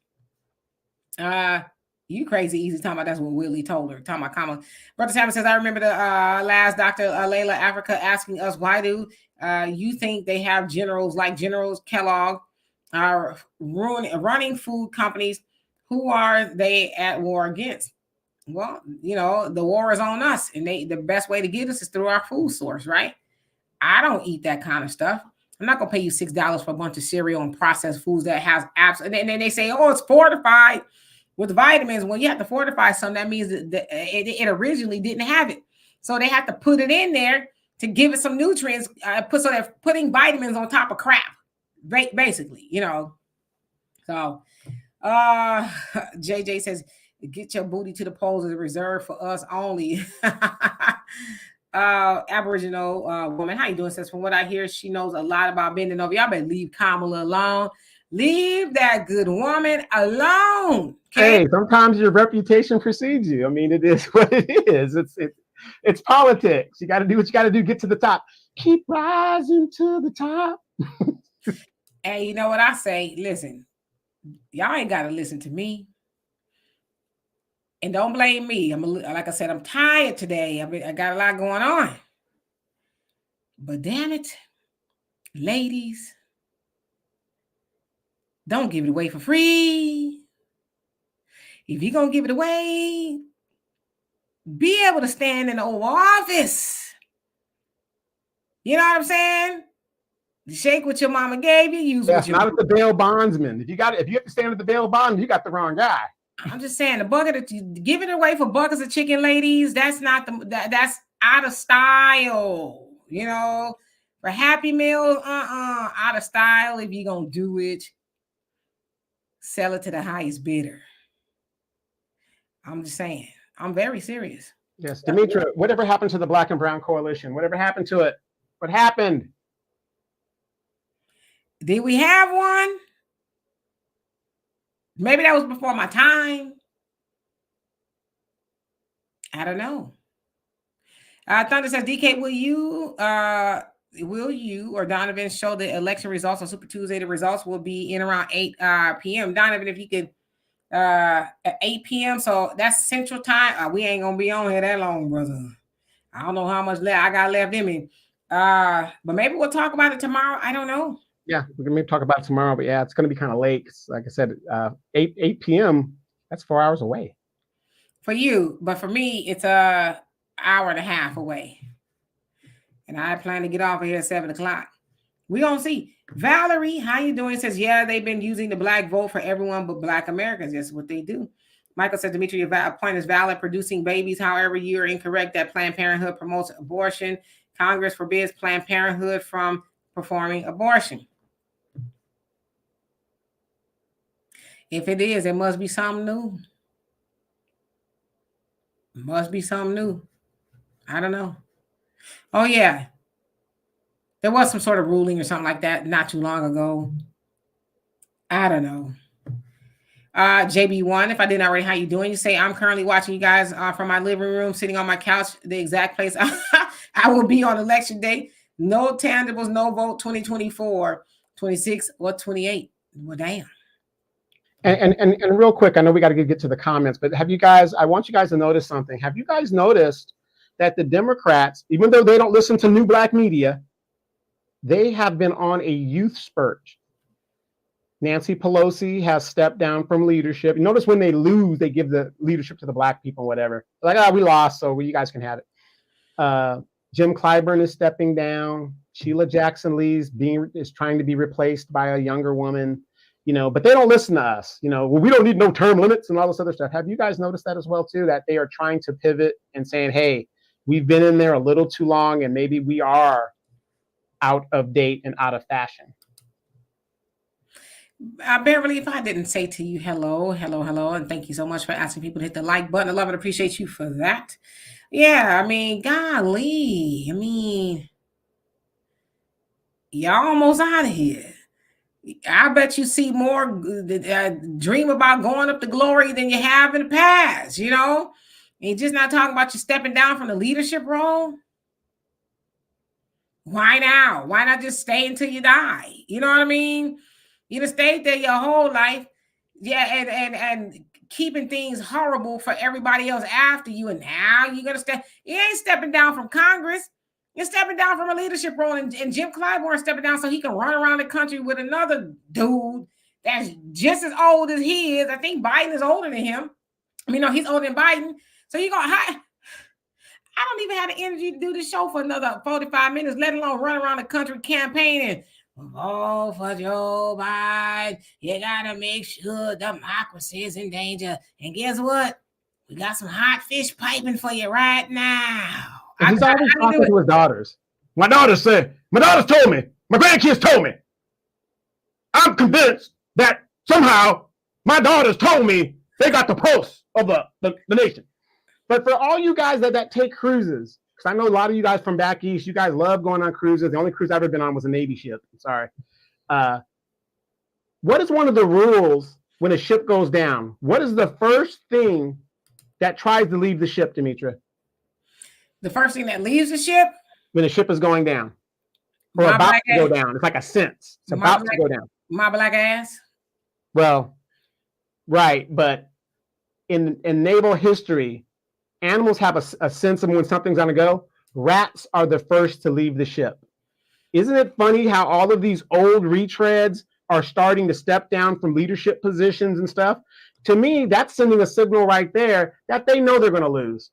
You crazy easy talking about that's what Willie told her. Talking about comma. Brother Simon says, I remember the last Dr. Layla Africa asking us, why do you think they have generals like Generals Kellogg running food companies? Who are they at war against? Well, you know, the war is on us, and the best way to get us is through our food source, right? I don't eat that kind of stuff. I'm not gonna pay you $6 for a bunch of cereal and processed foods that has apps. And then they say, oh, it's fortified with vitamins. Well, you have to fortify something. That means that it originally didn't have it. So they have to put it in there to give it some nutrients. So they're putting vitamins on top of crap, basically, you know. So JJ says, get your booty to the polls is reserved for us only. Aboriginal woman, how you doing? Says, from what I hear, she knows a lot about bending over. Y'all better leave Kamala alone. Leave that good woman alone. Okay? Hey, sometimes your reputation precedes you. I mean, it is what it is. It's politics. You got to do what you got to do. Get to the top. Keep rising to the top. And you know what I say? Listen, y'all ain't got to listen to me. And don't blame me. Like I said, I'm tired today. I got a lot going on. But damn it, ladies, don't give it away for free. If you're going to give it away, be able to stand in the Oval Office. You know what I'm saying? Shake what your mama gave you. Use what you not at the bail bondsman. If you have to stand at the bail bondsman, you got the wrong guy. I'm just saying, the bucket of giving it away for buckets of chicken, ladies. That's not that's out of style. You know, for Happy Meals, out of style. If you're gonna do it, sell it to the highest bidder. I'm just saying. I'm very serious. Yes, Demetra, whatever happened to the Black and Brown Coalition? Whatever happened to it? What happened? Did we have one? Maybe that was before my time. I don't know. Thunder says, DK, will you or Donovan show the election results on Super Tuesday? The results will be in around 8 p.m. Donovan, if you could, at 8 p.m. So that's Central Time. We ain't gonna be on here that long, brother. I don't know how much left I got left in me. But maybe we'll talk about it tomorrow. I don't know. Yeah, we're gonna maybe talk about it tomorrow, but yeah, it's gonna be kind of late. Like I said, 8 p.m. That's 4 hours away. For you, but for me, it's a hour and a half away. And I plan to get off of here at 7 o'clock. We gonna see. Valerie, how you doing? Says, yeah, they've been using the black vote for everyone but Black Americans. That's what they do. Michael said, Dimitri, your point is valid. Producing babies, however, you are incorrect that Planned Parenthood promotes abortion. Congress forbids Planned Parenthood from performing abortion. If it is, it must be something new. Must be something new. I don't know. Oh, yeah. There was some sort of ruling or something like that not too long ago. I don't know. JB1, if I didn't already, how you doing? You say, I'm currently watching you guys from my living room, sitting on my couch, the exact place I will be on election day. No tangibles, no vote 2024, 26, or 28. Well, damn. And real quick, I know we got to get to the comments, but I want you guys to notice something. Have you guys noticed that the Democrats, even though they don't listen to new black media, they have been on a youth spurt? Nancy Pelosi has stepped down from leadership. You notice when they lose, they give the leadership to the black people, whatever. Like, we lost, so you guys can have it. Jim Clyburn is stepping down. Sheila Jackson Lee is trying to be replaced by a younger woman. You know, but they don't listen to us. You know, well, we don't need no term limits and all this other stuff. Have you guys noticed that as well too? That they are trying to pivot and saying, "Hey, we've been in there a little too long, and maybe we are out of date and out of fashion." Beverly, if I didn't say to you hello, and thank you so much for asking people to hit the like button. I love and appreciate you for that. Yeah, I mean, golly, y'all almost out of here. I bet you see more dream about going up to glory than you have in the past, you know? And you're just not talking about you stepping down from the leadership role. Why now? Why not just stay until you die? You know what I mean? You done stayed there your whole life. Yeah, and keeping things horrible for everybody else after you. And now you're gonna step. You ain't stepping down from Congress. You're stepping down from a leadership role, and Jim Clyburn stepping down so he can run around the country with another dude that's just as old as he is. I think Biden is older than him. I mean, no, he's older than Biden. So you're gonna I don't even have the energy to do this show for another 45 minutes, let alone run around the country campaigning. Oh, for Joe Biden, you gotta make sure democracy is in danger. And guess what? We got some hot fish piping for you right now. He's always talking to his daughters. My daughters told me, my grandkids told me. I'm convinced that somehow my daughters told me they got the pulse of the nation. But for all you guys that take cruises, because I know a lot of you guys from back east, you guys love going on cruises. The only cruise I've ever been on was a Navy ship. I'm sorry. What is one of the rules when a ship goes down? What is the first thing that tries to leave the ship, Demetra? The first thing that leaves the ship? When the ship is going down. Or about to go down. It's like a sense. It's about to go down. My black ass? Well, right. But in naval history, animals have a sense of when something's going to go. Rats are the first to leave the ship. Isn't it funny how all of these old retreads are starting to step down from leadership positions and stuff? To me, that's sending a signal right there that they know they're going to lose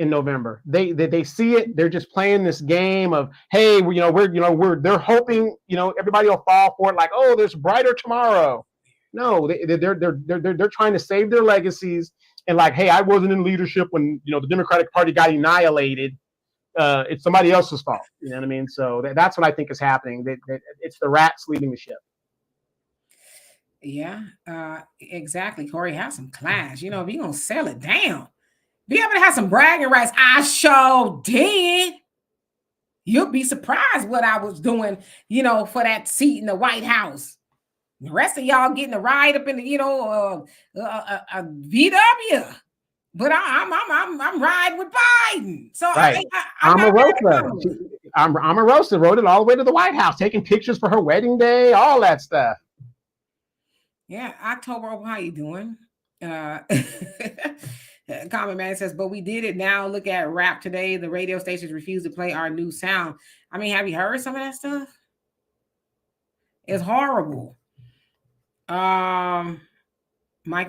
in November. They see it. They're just playing this game of, hey, they're hoping, everybody will fall for it. Like, oh, there's brighter tomorrow. No, they're trying to save their legacies. And like, hey, I wasn't in leadership when, the Democratic Party got annihilated. It's somebody else's fault. You know what I mean? So that's what I think is happening. It's the rats leaving the ship. Yeah, exactly. Corey, have some class. If you're going to sell it down, be able to have some bragging rights. I sure did. You'll be surprised what I was doing, for that seat in the White House. The rest of y'all getting a ride up in the, a VW, but I'm riding with Biden. So right. Omarosa. Omarosa rode it all the way to the White House, taking pictures for her wedding day, all that stuff. Yeah, October. How you doing? Common Man says, but we did it now. Look at rap today. The radio stations refuse to play our new sound. I mean, have you heard some of that stuff? It's horrible. Michael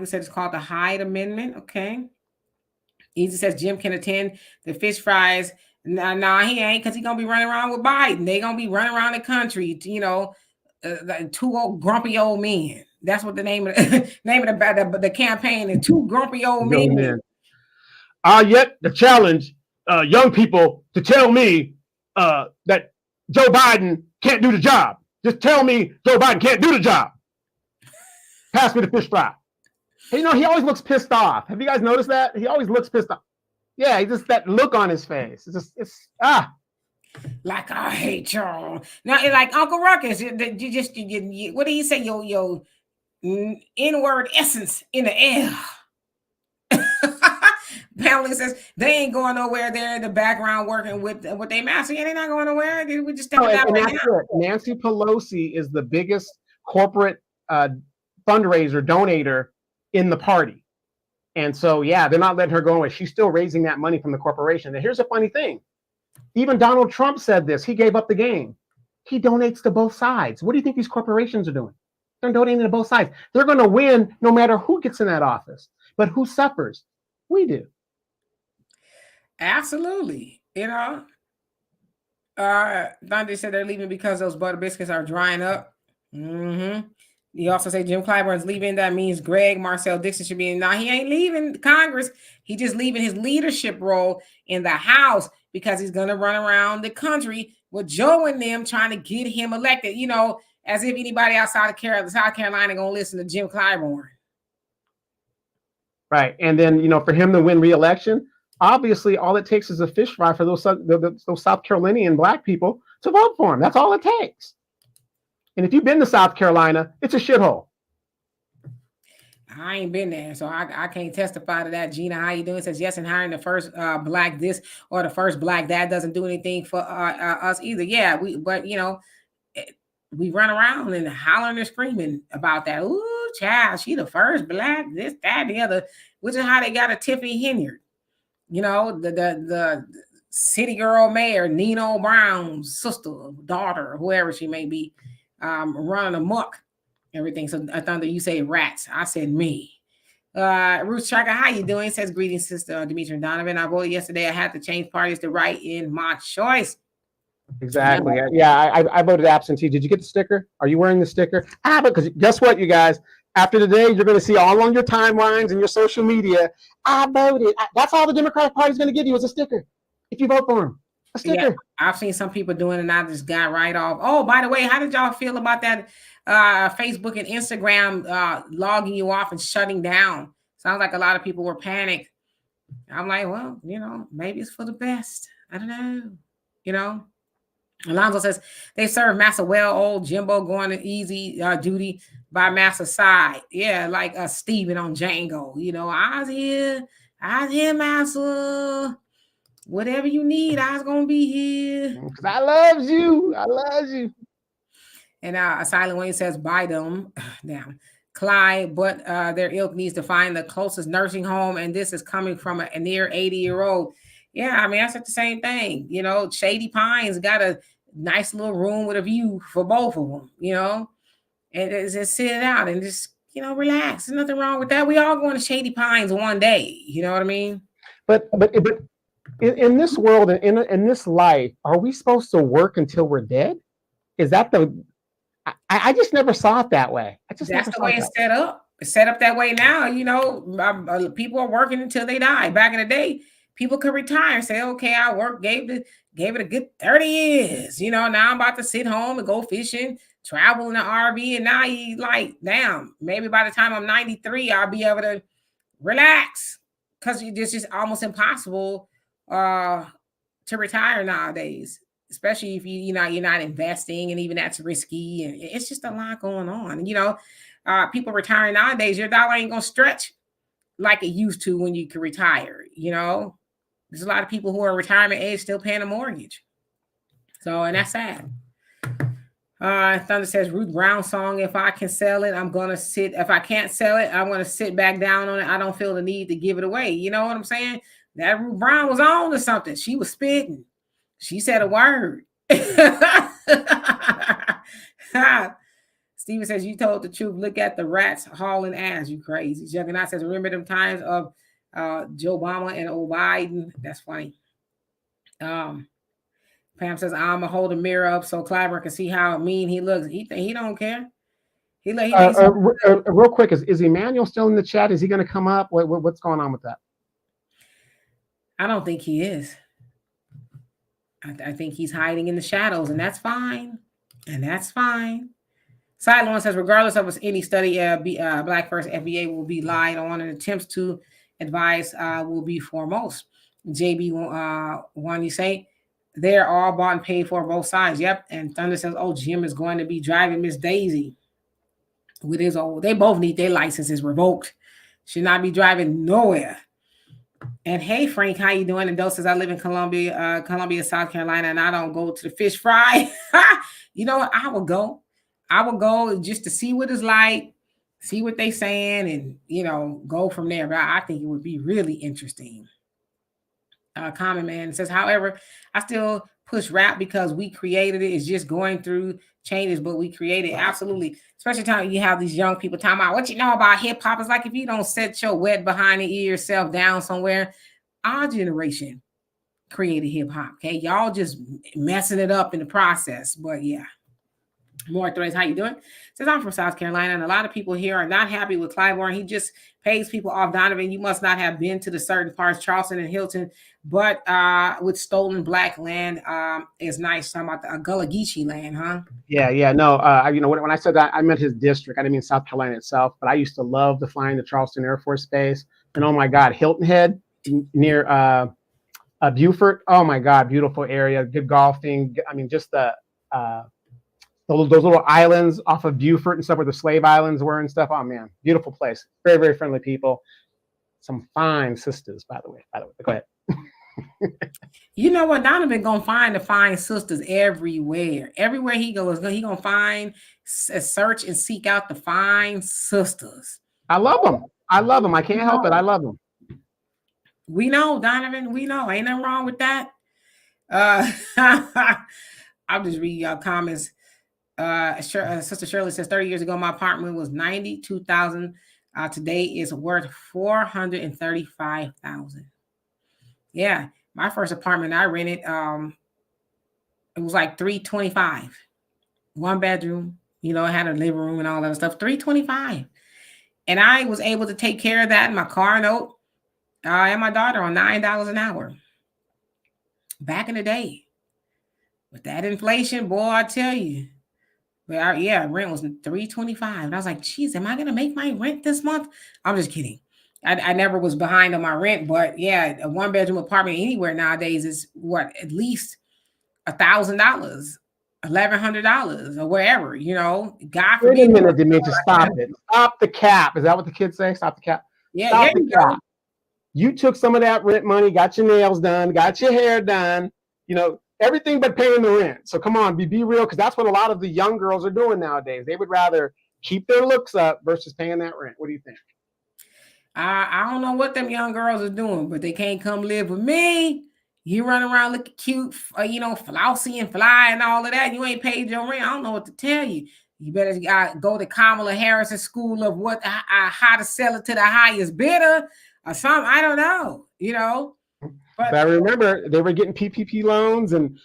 said it's called the Hyde Amendment. Okay. Easy says Jim can attend the fish fries. Nah, he ain't, because he's gonna be running around with Biden. They gonna be running around the country, two old grumpy old men. That's what the name of the campaign is. Two grumpy old men. Yet the challenge young people to tell me that Joe Biden can't do the job. Just tell me Joe Biden can't do the job. Pass me the fish fry. Hey, he always looks pissed off. Have you guys noticed that? He always looks pissed off. Yeah, he just that look on his face. Like, I hate y'all. Now, like Uncle Ruckus, you what do you say? Your N-word essence in the air. Pamela says they ain't going nowhere. They're in the background working with their master. Yeah, they're not going nowhere. We just stepping out right now. Nancy Pelosi is the biggest corporate fundraiser donator in the party. And so, yeah, they're not letting her go away. She's still raising that money from the corporation. And here's a funny thing. Even Donald Trump said this. He gave up the game. He donates to both sides. What do you think these corporations are doing? They're donating to both sides. They're going to win no matter who gets in that office. But who suffers? We do. Absolutely. Dante said they're leaving because those butter biscuits are drying up. Mm-hmm. He also said Jim Clyburn's leaving. That means Greg Marcel Dixon should be in. Now, he ain't leaving Congress. He just leaving his leadership role in the House because he's going to run around the country with Joe and them trying to get him elected, as if anybody outside of South Carolina going to listen to Jim Clyburn. Right. And then, for him to win re-election, obviously all it takes is a fish fry for those South Carolinian black people to vote for him. That's all it takes. And if you've been to South Carolina, it's a shithole. I ain't been there, so I can't testify to that. Gina, how you doing? Says yes, and hiring the first black this or the first black that doesn't do anything for us either. Yeah, but we run around and hollering and screaming about that. Ooh, child, she the first black this, that, the other, which is how they got a Tiffany Henyard. The city girl mayor, Nino Brown's sister, daughter, whoever she may be, running amok. Everything. So Thunder, you say rats. I said me. Ruth Tracker, how you doing? Says greetings, sister Dimitri and Donovan. I voted yesterday. I had to change parties to write in my choice. Exactly. Yeah, I voted absentee. Did you get the sticker? Are you wearing the sticker? Because guess what, you guys? After today, you're going to see all on your timelines and your social media. I voted. That's all the Democratic Party is going to give you is a sticker if you vote for him. A sticker. Yeah, I've seen some people doing it, and I just got right off. Oh, by the way, how did y'all feel about that? Facebook and Instagram logging you off and shutting down. Sounds like a lot of people were panicked. I'm like, well, maybe it's for the best. I don't know. Alonzo says they serve Massa well. Old Jimbo going to easy duty by Massa's side. Yeah, like Steven on Django. I was here, Massa. Whatever you need, I was gonna be here. Because I love you. And Silent Wayne says, buy them. Damn. Clyde, but their ilk needs to find the closest nursing home. And this is coming from a near 80-year-old. Yeah, I mean, I said the same thing. Shady Pines got a nice little room with a view for both of them, and just sit it out and just, relax. There's nothing wrong with that. We all going to Shady Pines one day. You know what I mean? But in this world, in this life, are we supposed to work until we're dead? Is that I just never saw it that way. That's the way it's set up. It's set up that way now. People are working until they die. Back in the day, people could retire and say, okay, I worked, gave it a good 30 years. Now I'm about to sit home and go fishing, travel in the RV. And now you like, damn, maybe by the time I'm 93, I'll be able to relax. Because it's just almost impossible to retire nowadays. Especially if you're not investing, and even that's risky, and it's just a lot going on. People retiring nowadays, your dollar ain't gonna stretch like it used to when you could retire. There's a lot of people who are retirement age still paying a mortgage. So, and that's sad. Thunder says Ruth Brown song. If I can sell it, I'm gonna sit. If I can't sell it, I'm gonna sit back down on it. I don't feel the need to give it away. You know what I'm saying? That Ruth Brown was on to something. She was spitting. She said a word. Steven says, you told the truth. Look at the rats hauling ass. You crazy. Juggernaut says, remember them times of Joe Obama and old Biden? That's funny. Pam says, I'm going to hold a mirror up so Clyburn can see how mean he looks. He don't care. Real quick, is Emmanuel still in the chat? Is he going to come up? What's going on with that? I don't think he is. I think he's hiding in the shadows, and that's fine. Sideline says, regardless of any study, Black First FBA will be lied on, and attempts to advise will be foremost. JB, one you say, they're all bought and paid for both sides. Yep. And Thunder says, oh, Jim is going to be driving Miss Daisy with his old. They both need their licenses revoked. Should not be driving nowhere. And hey, Frank, how you doing? And Dose says, I live in Columbia, South Carolina, and I don't go to the fish fry. You know what? I will go just to see what it's like, see what they saying, and, go from there. But I think it would be really interesting. Common Man says, however, I still push rap because we created it. It's just going through changes, but we created it. Absolutely. Especially time you have these young people talking about what you know about hip hop. It's like if you don't set your wet behind the ear self down somewhere, our generation created hip hop. Okay, y'all just messing it up in the process. But yeah. More threads, how you doing? Says I'm from South Carolina, and a lot of people here are not happy with Clyburn. He just pays people off. Donovan, you must not have been to the certain parts, Charleston and Hilton, but with stolen black land is nice. Talking about the Gullah Geechee land, huh? Yeah. No, when I said that, I meant his district. I didn't mean South Carolina itself, but I used to love the flying the Charleston Air Force Base. And oh my God, Hilton Head near Beaufort. Oh my God, beautiful area, good golfing. I mean, just the those little islands off of Beaufort and stuff where the slave islands were and stuff. Oh man, beautiful place. Very, very friendly people. Some fine sisters, by the way. Go ahead. You know what? Donovan gonna find the fine sisters everywhere. Everywhere he goes, he gonna find, search and seek out the fine sisters. I love them. I can't help it. I love them. We know, Donovan. We know. Ain't nothing wrong with that. I'll just read y'all comments. Sister Shirley says 30 years ago, my apartment was $92,000. Today is worth $435,000. Yeah, my first apartment I rented, it was like $325, 1 bedroom. You know, it had a living room and all that stuff. $325, and I was able to take care of that, my car note, and my daughter on $9 an hour. Back in the day, with that inflation, boy, I tell you. But rent was $325, and I was like, "Geez, am I gonna make my rent this month?" I'm just kidding. I never was behind on my rent, but yeah, a 1 bedroom apartment anywhere nowadays is what, at least $1,000, $1,100, or wherever. You know, God forbid. Wait a minute, Demetri, stop it. Stop the cap. Is that what the kids say? Stop the cap. Yeah, stop the cap. You took some of that rent money, got your nails done, got your hair done. You know, everything but paying the rent. So come on, be real, because that's what a lot of the young girls are doing nowadays. They would rather keep their looks up versus paying that rent. What do you think? I don't know what them young girls are doing, but they can't come live with me. You run around looking cute, flousy and fly and all of that. You ain't paid your rent. I don't know what to tell you. You better go to Kamala Harris's school of how to sell it to the highest bidder or something. I don't know, But I remember they were getting PPP loans and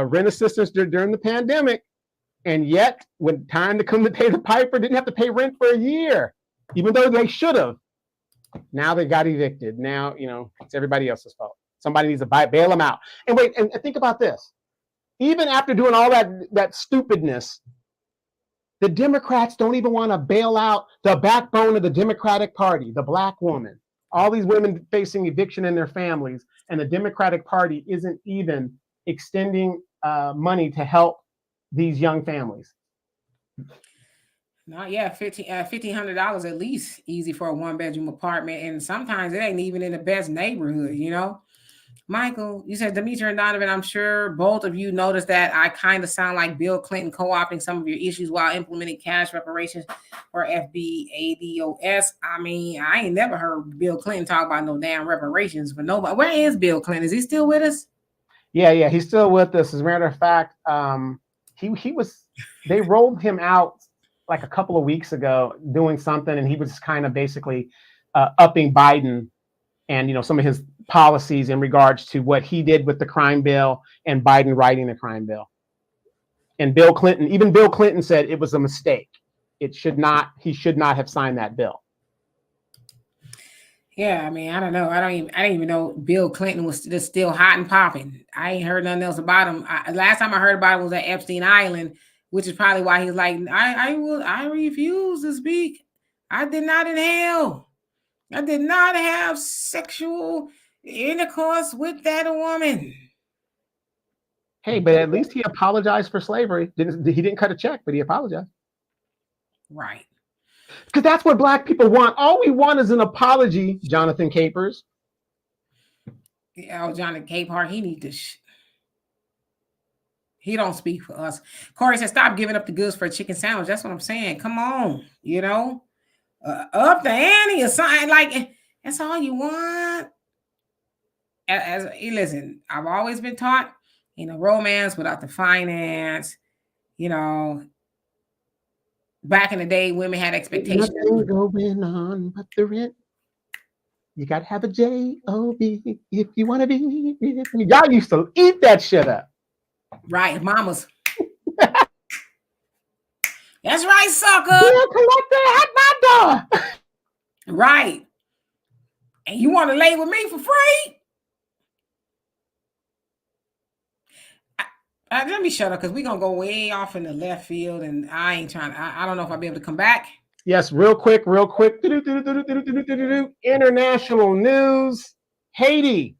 rent assistance during the pandemic. And yet, when time to come to pay the piper, didn't have to pay rent for a year, even though they should have. Now they got evicted. Now, it's everybody else's fault. Somebody needs to bail them out. And wait, and think about this. Even after doing all that stupidness, the Democrats don't even want to bail out the backbone of the Democratic Party, the Black woman. All these women facing eviction in their families, and the Democratic Party isn't even extending money to help these young families. No, yeah, $1,500 at least easy for a 1 bedroom apartment, and sometimes it ain't even in the best neighborhood. Michael, you said Demetri and Donovan, I'm sure both of you noticed that I kind of sound like Bill Clinton co-opting some of your issues while implementing cash reparations or FBADOS. I mean, I ain't never heard Bill Clinton talk about no damn reparations for nobody. Where is Bill Clinton? Is he still with us? Yeah, he's still with us. As a matter of fact, they rolled him out like a couple of weeks ago doing something, and he was kind of basically upping Biden and some of his policies in regards to what he did with the crime bill and Biden writing the crime bill. And Bill Clinton said it was a mistake. He should not have signed that bill. Yeah, I mean, I don't know. I didn't even know Bill Clinton was still hot and popping. I ain't heard nothing else about him. Last time I heard about it was at Epstein Island, which is probably why he's like, I refuse to speak. I did not inhale. I did not have sexual intercourse with that woman. Hey, but at least he apologized for slavery. He didn't cut a check, but he apologized. Right. Because that's what Black people want. All we want is an apology, Jonathan Capers. Yeah, Jonathan Capehart, he need to... He don't speak for us. Corey said, stop giving up the goods for a chicken sandwich. That's what I'm saying. Come on, up the ante or something. Like, that's all you want. Listen, I've always been taught, romance without the finance. Back in the day, women had expectations. Nothing going on but the rent. You got to have a J-O-B if you want to be with me. Y'all used to eat that shit up. Right, mamas. That's right, sucker. Bill collector at my door. Right. And you want to lay with me for free? Let me shut up, because we're going to go way off in the left field, and I ain't trying to, I don't know if I'll be able to come back. Yes, real quick. International news. Haiti.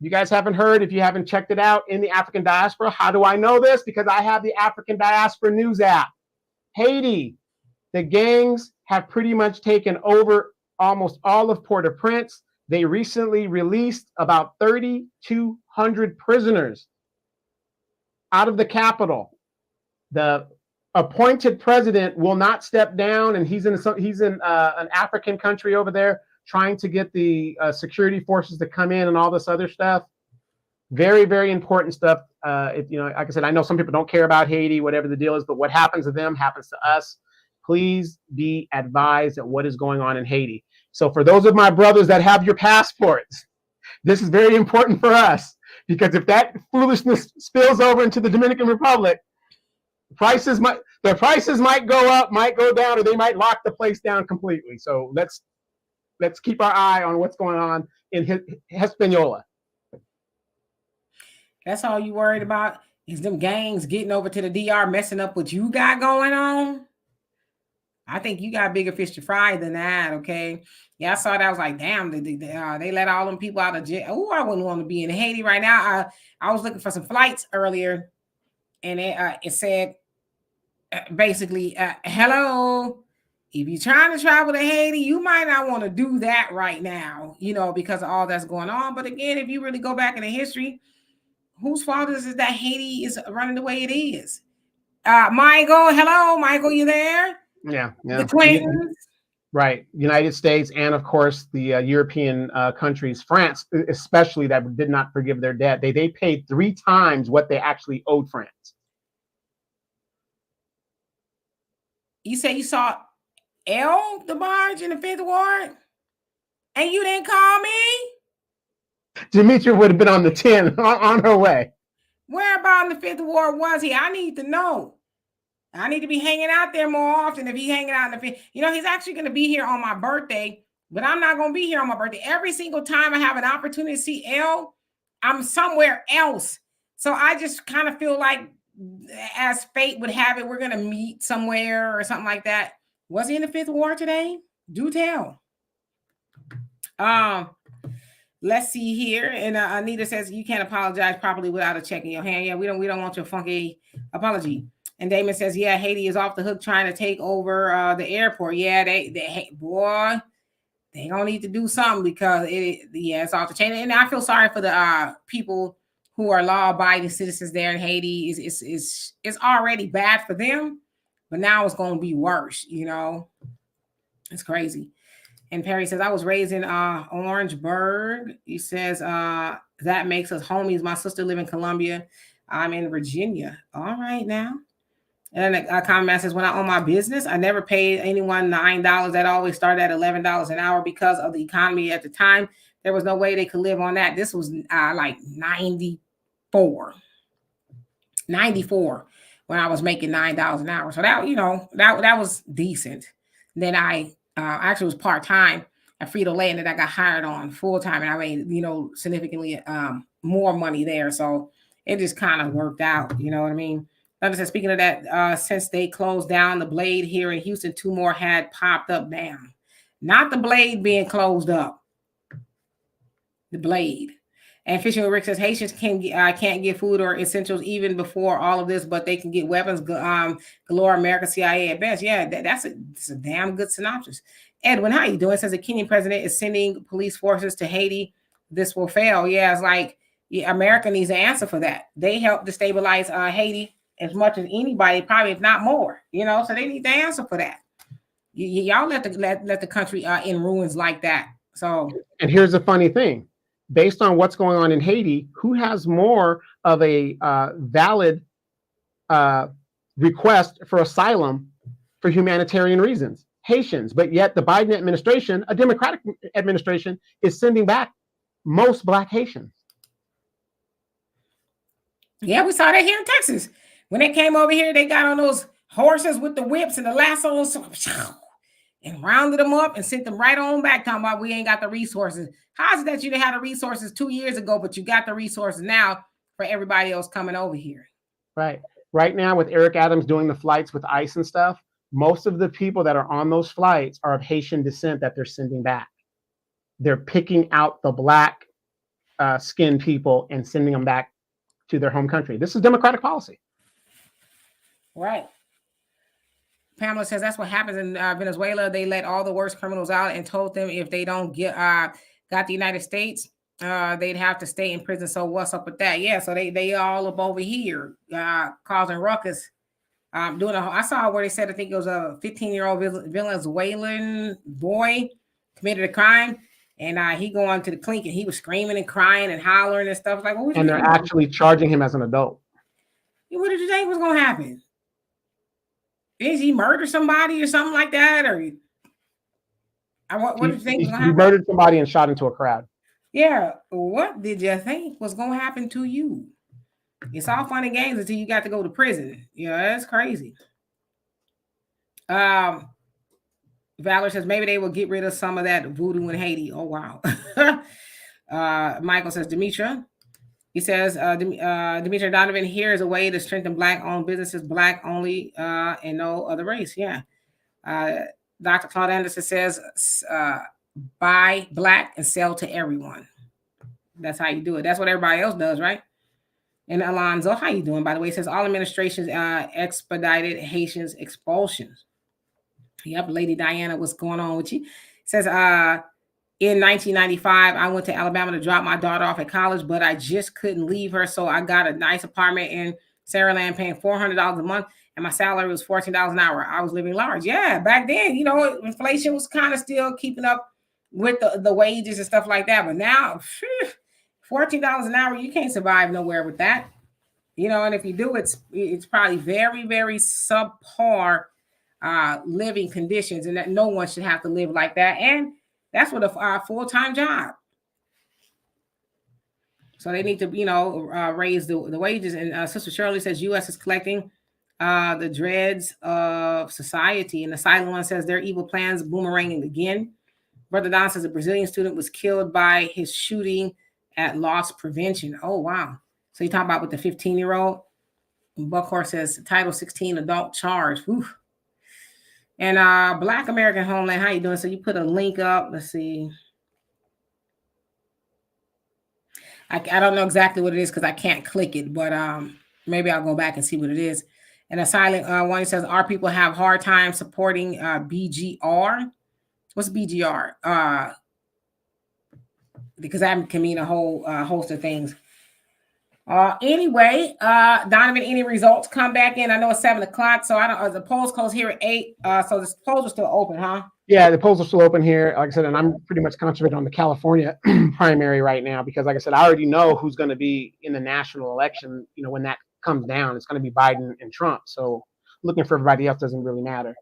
You guys haven't heard, if you haven't checked it out, in the African diaspora. How do I know this? Because I have the African Diaspora News app. Haiti, the gangs have pretty much taken over almost all of Port-au-Prince. They recently released about 3,200 prisoners out of the capital. The appointed president will not step down, and he's in an African country over there trying to get the security forces to come in and all this other stuff. Very, very important stuff. Like I said, I know some people don't care about Haiti, whatever the deal is, but what happens to them happens to us. Please be advised at what is going on in Haiti. So for those of my brothers that have your passports, this is very important for us, because if that foolishness spills over into the Dominican Republic, the prices might go up, might go down, or they might lock the place down completely. So let's keep our eye on what's going on in Hispaniola. That's all you worried about, is them gangs getting over to the DR messing up what you got going on? I think you got bigger fish to fry than that, okay? Yeah, I saw that. I was like, damn, they let all them people out of jail. Oh, I wouldn't want to be in Haiti right now. I was looking for some flights earlier, and it said, basically, hello, if you're trying to travel to Haiti, you might not want to do that right now, because of all that's going on. But again, if you really go back into history, whose fault is it that Haiti is running the way it is? Michael, hello, Michael, you there? Yeah. The Clintons. Right. United States, and of course the European countries, France especially, that did not forgive their debt. They paid 3 times what they actually owed France. You say you saw the barge in the 5th Ward, and you didn't call me? Demetria would have been on the 10 on her way. Where about in the 5th Ward was he? I need to know. I need to be hanging out there more often. If he's hanging out in the 5th, he's actually going to be here on my birthday, but I'm not going to be here on my birthday. Every single time I have an opportunity to see I'm somewhere else. So I just kind of feel like, as fate would have it, we're going to meet somewhere or something like that. Was he in the 5th Ward today? Do tell. Let's see here. And Anita says, you can't apologize properly without a check in your hand. Yeah, we don't want your funky apology. And Damon says, yeah, Haiti is off the hook trying to take over the airport. Yeah, they gonna need to do something, because it's off the chain. And I feel sorry for the people who are law-abiding citizens there in Haiti. It's already bad for them, but now it's gonna be worse. It's crazy. And Perry says, I was raised in Orangeburg. He says, that makes us homies. My sister lives in Columbia. I'm in Virginia. All right now. And a comment says, when I own my business, I never paid anyone $9. That always started at $11 an hour because of the economy at the time. There was no way they could live on that. This was like 94 when I was making $9 an hour. So that, that was decent. Then I actually was part-time at Frito-Lay, and then I got hired on full-time, and I made, significantly more money there. So it just kind of worked out. You know what I mean? Donovan says, speaking of that, since they closed down the Blade here in Houston, 2 more had popped up down. Not the Blade being closed up. The Blade. And Fishing with Rick says, Haitians can't get food or essentials even before all of this, but they can get weapons galore, America, CIA at best. Yeah, that's a damn good synopsis. Edwin, how you doing? It says the Kenyan president is sending police forces to Haiti. This will fail. Yeah, it's like America needs an answer for that. They help destabilize Haiti as much as anybody, probably, if not more, so they need the answer for that. Y'all let the country in ruins like that. So, and here's the funny thing, based on what's going on in Haiti, who has more of a valid request for asylum for humanitarian reasons? Haitians. But yet the Biden administration, a Democratic administration, is sending back most Black Haitians. Yeah, we saw that here in Texas. When they came over here, they got on those horses with the whips and the lassos and rounded them up and sent them right on back, talking about we ain't got the resources. How is it that you didn't have the resources 2 years ago, but you got the resources now for everybody else coming over here? Right. Right now, with Eric Adams doing the flights with ICE and stuff, most of the people that are on those flights are of Haitian descent that they're sending back. They're picking out the Black skinned people and sending them back to their home country. This is democratic policy. Right. Pamela says that's what happens in Venezuela. They let all the worst criminals out and told them if they don't got the United States, they'd have to stay in prison. So what's up with that? Yeah, so they all up over here causing ruckus. I saw where they said I think it was a 15-year-old Venezuelan boy committed a crime, and he going to the clinic and he was screaming and crying and hollering and stuff like. And they're actually charging him as an adult. What did you think was going to happen? Is he murdered somebody or something like that, or what did you think was going to happen? He murdered somebody and shot into a crowd. Yeah, what did you think was going to happen to you? It's all fun and games until you got to go to prison. That's crazy. Valor says maybe they will get rid of some of that voodoo in Haiti. Oh, wow. Michael says, Demetra. He says, Demetra Donovan, here is a way to strengthen Black-owned businesses, Black only, and no other race. Yeah. Dr. Claude Anderson says, buy Black and sell to everyone. That's how you do it. That's what everybody else does, right? And Alonzo, how you doing, by the way? He says, all administrations expedited Haitians' expulsions. Yep, Lady Diana, what's going on with you? Says, in 1995, I went to Alabama to drop my daughter off at college, but I just couldn't leave her. So I got a nice apartment in Saraland paying $400 a month, and my salary was $14 an hour. I was living large. Yeah, back then, inflation was kind of still keeping up with the wages and stuff like that. But now, $14 an hour, you can't survive nowhere with that. And if you do, it's probably very, very subpar living conditions, and that no one should have to live like that. And that's with a full-time job. So they need to, raise the wages. And Sister Shirley says U.S. is collecting the dregs of society. And the silent one says their evil plans boomeranging again. Brother Don says a Brazilian student was killed by his shooting at loss prevention. Oh, wow. So you talking about with the 15-year-old? Buckhorse says Title 16 adult charge. Whew. And Black American Homeland, how you doing? So you put a link up. Let's see. I don't know exactly what it is because I can't click it, but maybe I'll go back and see what it is. And a silent one says, our people have hard time supporting BGR. What's BGR? Because that can mean a whole host of things. Anyway, Donovan, any results come back in? I know it's 7:00, so I don't. The polls close here at 8. So the polls are still open, huh? Yeah, the polls are still open here. Like I said, and I'm pretty much concentrated on the California primary right now because, like I said, I already know who's going to be in the national election. When that comes down, it's going to be Biden and Trump. So looking for everybody else doesn't really matter.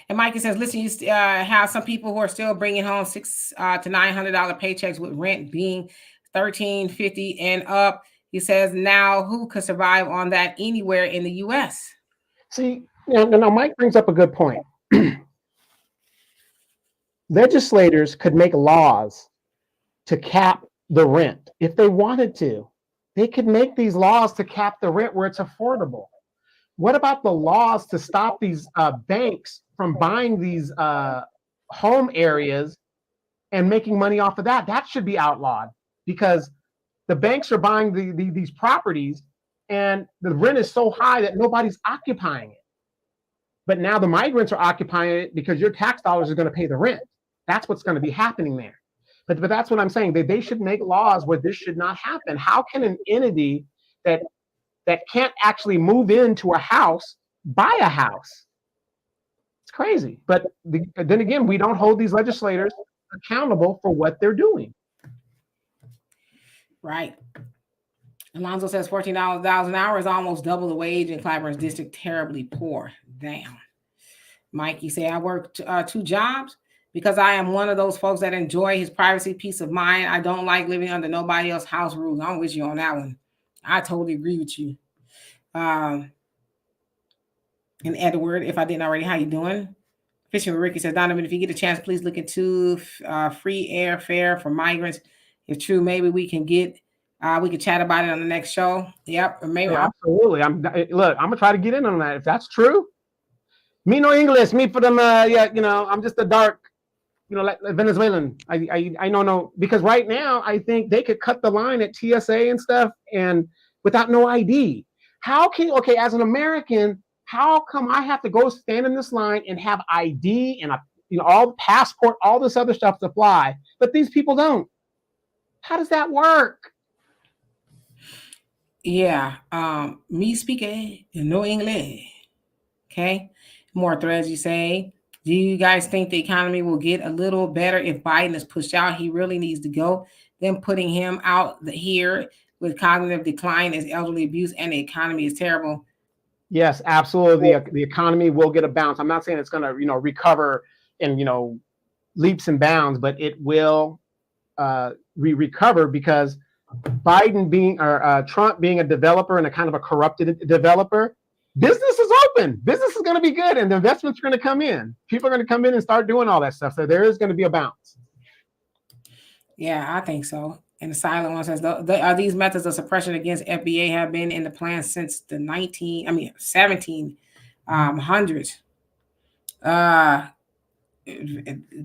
And Mikey says, listen, you have some people who are still bringing home $600 to $900 paychecks with rent being $1,350 and up. He says, now who could survive on that anywhere in the U.S.? See, now Mike brings up a good point. Legislators could make laws to cap the rent if they wanted to. They could make these laws to cap the rent where it's affordable. What about the laws to stop these banks from buying these home areas and making money off of that? That should be outlawed because the banks are buying these properties and the rent is so high that nobody's occupying it. But now the migrants are occupying it because your tax dollars are going to pay the rent. That's what's going to be happening there. But that's what I'm saying. They should make laws where this should not happen. How can an entity that can't actually move into a house buy a house? It's crazy. But then again, we don't hold these legislators accountable for what they're doing. Right. Alonzo says $14 an hour is almost double the wage in Clyburn's district. Terribly poor. Damn. Mikey say I work 2 jobs because I am one of those folks that enjoy his privacy, peace of mind. I don't like living under nobody else's house rules. I'm with you on that one. I totally agree with you. And Edward, if I didn't already, how you doing? Fishing with Ricky says, Donovan, if you get a chance, please look into free airfare for migrants. If true, maybe we can get, we could chat about it on the next show. Yep. Or maybe absolutely. I'm gonna try to get in on that. If that's true, me no English, me for them. I'm just a dark like Venezuelan. I don't know, because right now I think they could cut the line at TSA and stuff and without no ID. How can, okay, as an American, how come I have to go stand in this line and have ID and all the passport, all this other stuff to fly, but these people don't? How does that work? Yeah. Me speaking no English. Okay. More threads, you say. Do you guys think the economy will get a little better if Biden is pushed out? He really needs to go. Then putting him out here with cognitive decline is elderly abuse and the economy is terrible. Yes, absolutely. The economy will get a bounce. I'm not saying it's going to, recover in, leaps and bounds, but it will recover because Biden being or Trump being a developer and a kind of a corrupted developer, business is open. Business is going to be good, and the investments are going to come in. People are going to come in and start doing all that stuff. So there is going to be a bounce. Yeah, I think so. And the silent one says, are these methods of suppression against FBA have been in the plan since the 1700s.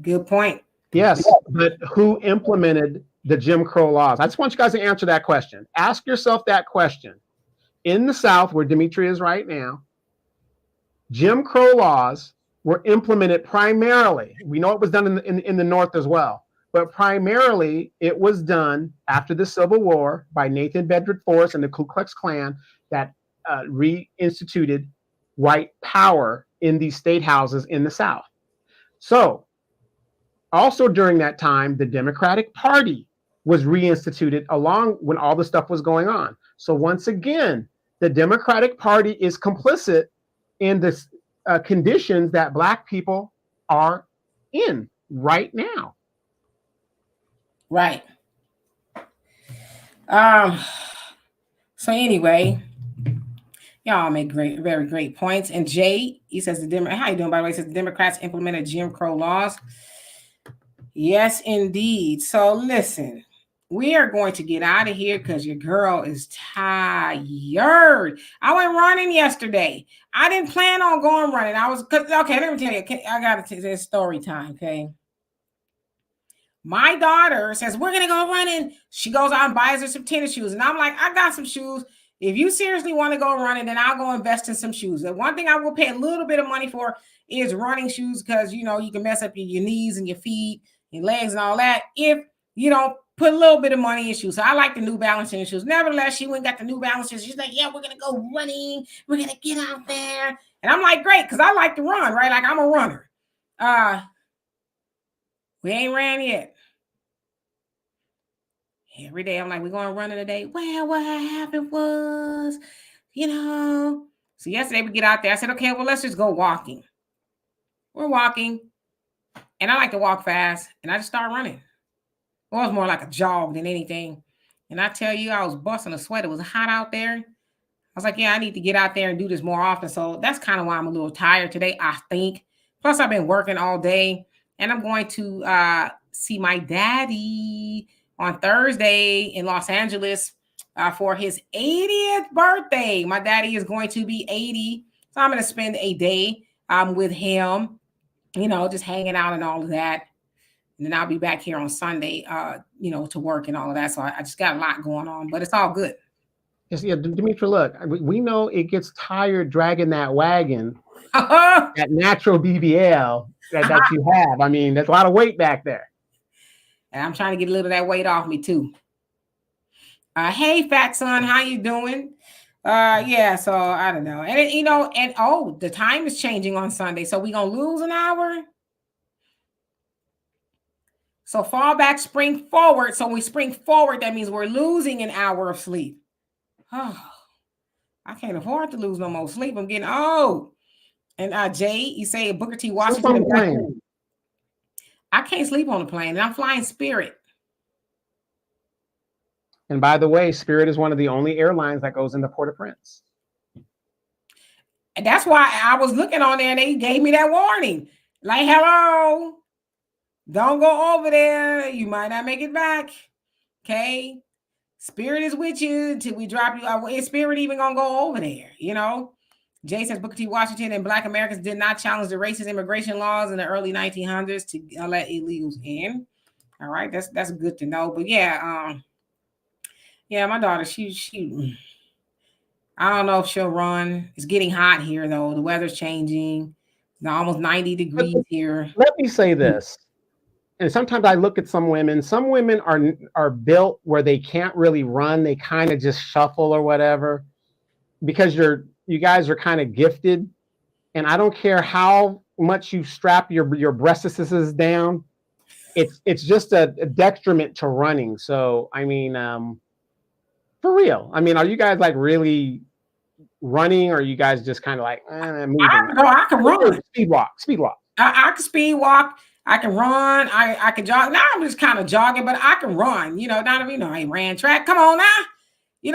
Good point. Yes, but who implemented the Jim Crow laws? I just want you guys to answer that question. Ask yourself that question. In the South, where Dimitri is right now, Jim Crow laws were implemented primarily. We know it was done in the North as well, but primarily it was done after the Civil War by Nathan Bedford Forrest and the Ku Klux Klan that reinstituted white power in these state houses in the South. So also during that time, the Democratic Party was reinstituted along when all the stuff was going on. So once again, the Democratic Party is complicit in the conditions that Black people are in right now. Right. So anyway, y'all make very great points. And Jay, he says how you doing, by the way? He says the Democrats implemented Jim Crow laws. Yes, indeed. So listen, we are going to get out of here because your girl is tired. I went running yesterday. I didn't plan on going running. Okay, let me tell you. I got to this story time, okay? My daughter says, we're going to go running. She goes out and buys her some tennis shoes. And I'm like, I got some shoes. If you seriously want to go running, then I'll go invest in some shoes. The one thing I will pay a little bit of money for is running shoes because, you can mess up your knees and your feet, your legs and all that if you don't put a little bit of money in shoes. So I like the New Balance in shoes. Nevertheless, she went and got the New Balances. She's like, yeah, we're going to go running. We're going to get out there. And I'm like, great, because I like to run, right? Like I'm a runner. We ain't ran yet. Every day I'm like, we're going to run today. Well, what happened was, so yesterday we get out there. I said, okay, well, let's just go walking. We're walking. And I like to walk fast. And I just start running. Well, it was more like a jog than anything. And I tell you, I was busting a sweat. It was hot out there. I was like, yeah, I need to get out there and do this more often. So that's kind of why I'm a little tired today, I think. Plus, I've been working all day. And I'm going to see my daddy on Thursday in Los Angeles for his 80th birthday. My daddy is going to be 80. So I'm going to spend a day with him, just hanging out and all of that. And then I'll be back here on Sunday, to work and all of that. So I just got a lot going on, but it's all good. Yes, yeah, Dimitri, look, we know it gets tired dragging that wagon, that natural BBL that you have. I mean, there's a lot of weight back there. And I'm trying to get a little of that weight off me too. Hey, fat son, how you doing? Yeah, so I don't know. And the time is changing on Sunday. So we're going to lose an hour. So fall back, spring forward. So when we spring forward, that means we're losing an hour of sleep. Oh, I can't afford to lose no more sleep. I'm getting old. And Jay, you say Booker T. Washington. I can't sleep on the plane, and I'm flying Spirit. And by the way, Spirit is one of the only airlines that goes into Port-au-Prince. And that's why I was looking on there, and they gave me that warning. Like, hello, don't go over there. You might not make it back. Okay? Spirit is with you until we drop you. Is Spirit even going to go over there, Jay says Booker T. Washington and Black Americans did not challenge the racist immigration laws in the early 1900s to let illegals in. All right, that's good to know. But yeah, my daughter, she I don't know if she'll run. It's getting hot here though. The weather's changing. It's almost 90 degrees here. Let me say this. And sometimes I look at some women. Some women are built where they can't really run. They kind of just shuffle or whatever, because you guys are kind of gifted. And I don't care how much you strap your breastises down. It's just a detriment to running. So I mean, for real. I mean, are you guys like really running, or are you guys just kind of like moving? I can run. Speed walk. I can speed walk. I can run. I can jog. Now I'm just kind of jogging, but I can run. Donovan, I ran track. Come on now.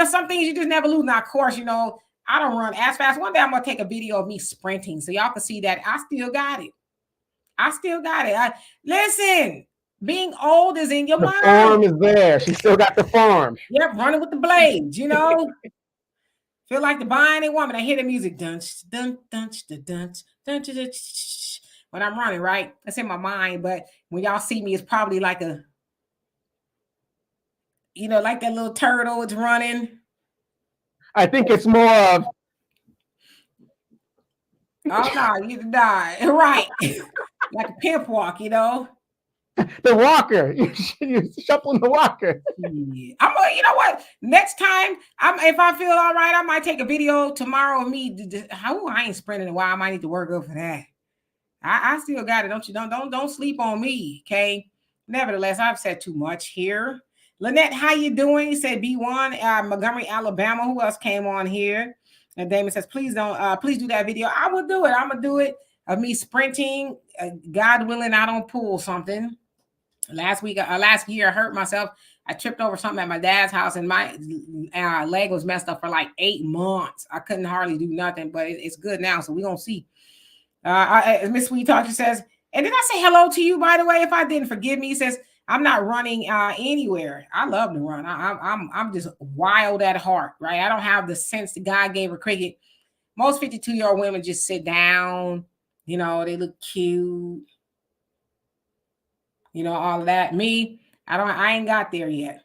Some things you just never lose. Now, of course, I don't run as fast. One day I'm going to take a video of me sprinting so y'all can see that I still got it. Listen, being old is in your mind. The form is there. She still got the form. Yep, running with the blades, Feel like the Binding Woman. I hear the music. Dun, dun, dun, dun, dun, dun, dun, dun, when I'm running, right? That's in my mind. But when y'all see me, it's probably like like that little turtle it's running. I think it's more of... Oh, no, you die. Right. Like a pimp walk, The walker. You're shuffling the walker. Yeah. You know what? Next time, if I feel all right, I might take a video tomorrow of me. I ain't sprinting a while. I might need to work up for that. I still got it. Don't sleep on me, okay? Nevertheless, I've said too much here. Lynette, how you doing? You said B1, Montgomery, Alabama. Who else came on here? And Damon says, please do that video. I will do it. I'm gonna do it of me sprinting. God willing, I don't pull something. Last year, I hurt myself. I tripped over something at my dad's house, and my leg was messed up for like 8 months. I couldn't hardly do nothing, but it's good now. So we're gonna see. Miss Sweet Talker says, and did I say hello to you, by the way? If I didn't, forgive me. He says, I'm not running anywhere. I love to run. I'm just wild at heart, right? I don't have the sense that God gave a cricket. Most 52-year-old women just sit down. They look cute. All of that. Me, I ain't got there yet.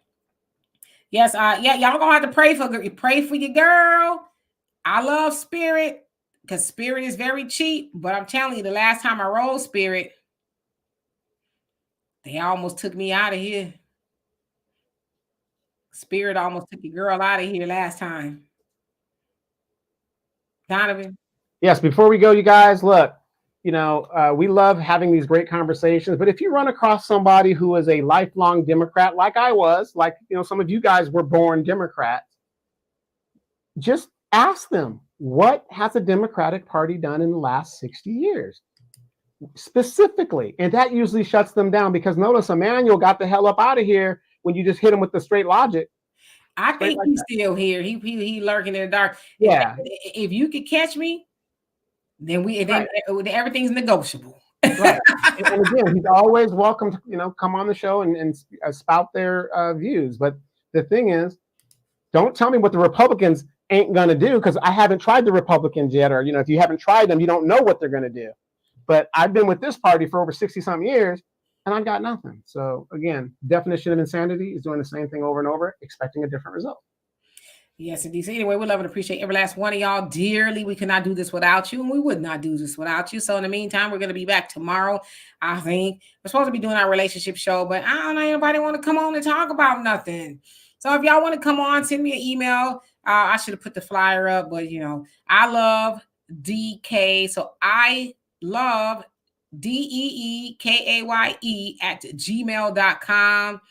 Yes, y'all gonna have to pray for your girl. I love Spirit, because Spirit is very cheap. But I'm telling you, the last time I rode Spirit, they almost took me out of here. Spirit almost took your girl out of here last time. Donovan? Yes, before we go, you guys, look, we love having these great conversations. But if you run across somebody who is a lifelong Democrat, like I was, like, some of you guys were born Democrats, just ask them, what has the Democratic Party done in the last 60 years? Specifically. And that usually shuts them down, because notice Emmanuel got the hell up out of here when you just hit him with the straight logic. I think he's still here. He lurking in the dark. Yeah. If you could catch me, then everything's negotiable. Right. And again, he's always welcome to come on the show and spout their views. But the thing is, don't tell me what the Republicans ain't gonna do, because I haven't tried the Republicans yet. Or if you haven't tried them, you don't know what they're gonna do. But I've been with this party for over 60-something years, and I've got nothing. So again, definition of insanity is doing the same thing over and over, expecting a different result. Yes, indeed. So anyway, we love and appreciate every last one of y'all dearly. We could not do this without you, and we would not do this without you. So in the meantime, we're going to be back tomorrow. I think we're supposed to be doing our relationship show, but I don't know anybody want to come on and talk about nothing. So if y'all want to come on, send me an email. I should have put the flyer up, but I love DK. So I love DEEKAYE at gmail.com.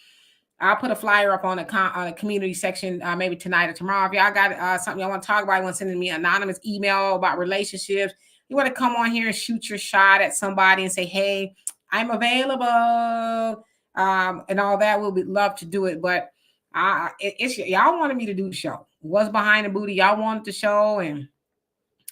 I'll put a flyer up on the community section maybe tonight or tomorrow. If y'all got something y'all want to talk about, you want to send me an anonymous email about relationships, you want to come on here and shoot your shot at somebody and say, hey, I'm available, and all that, we'll love to do it. But y'all wanted me to do the show. What's Behind the Booty? Y'all wanted the show, and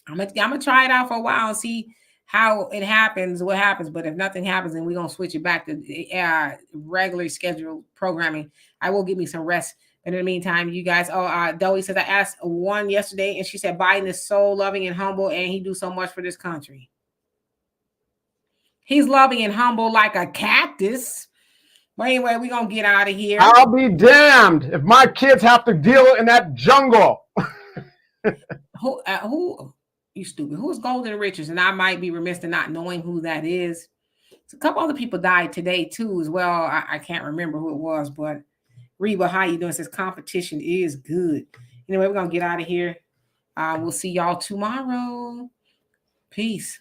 I'm gonna try it out for a while and see how it happens, what happens. But if nothing happens, then we're going to switch it back to regularly scheduled programming. I will give me some rest. in the meantime, you guys, Doey says, I asked one yesterday and she said Biden is so loving and humble and he do so much for this country. He's loving and humble like a cactus. But anyway, we're going to get out of here. I'll be damned if my kids have to deal in that jungle. Who, you stupid, who's Golden Richards? And I might be remiss in not knowing who that is. So a couple other people died today too as well. I can't remember who it was, but Reba, how you doing? Says competition is good. Anyway, we're going to get out of here. We'll see y'all tomorrow. Peace.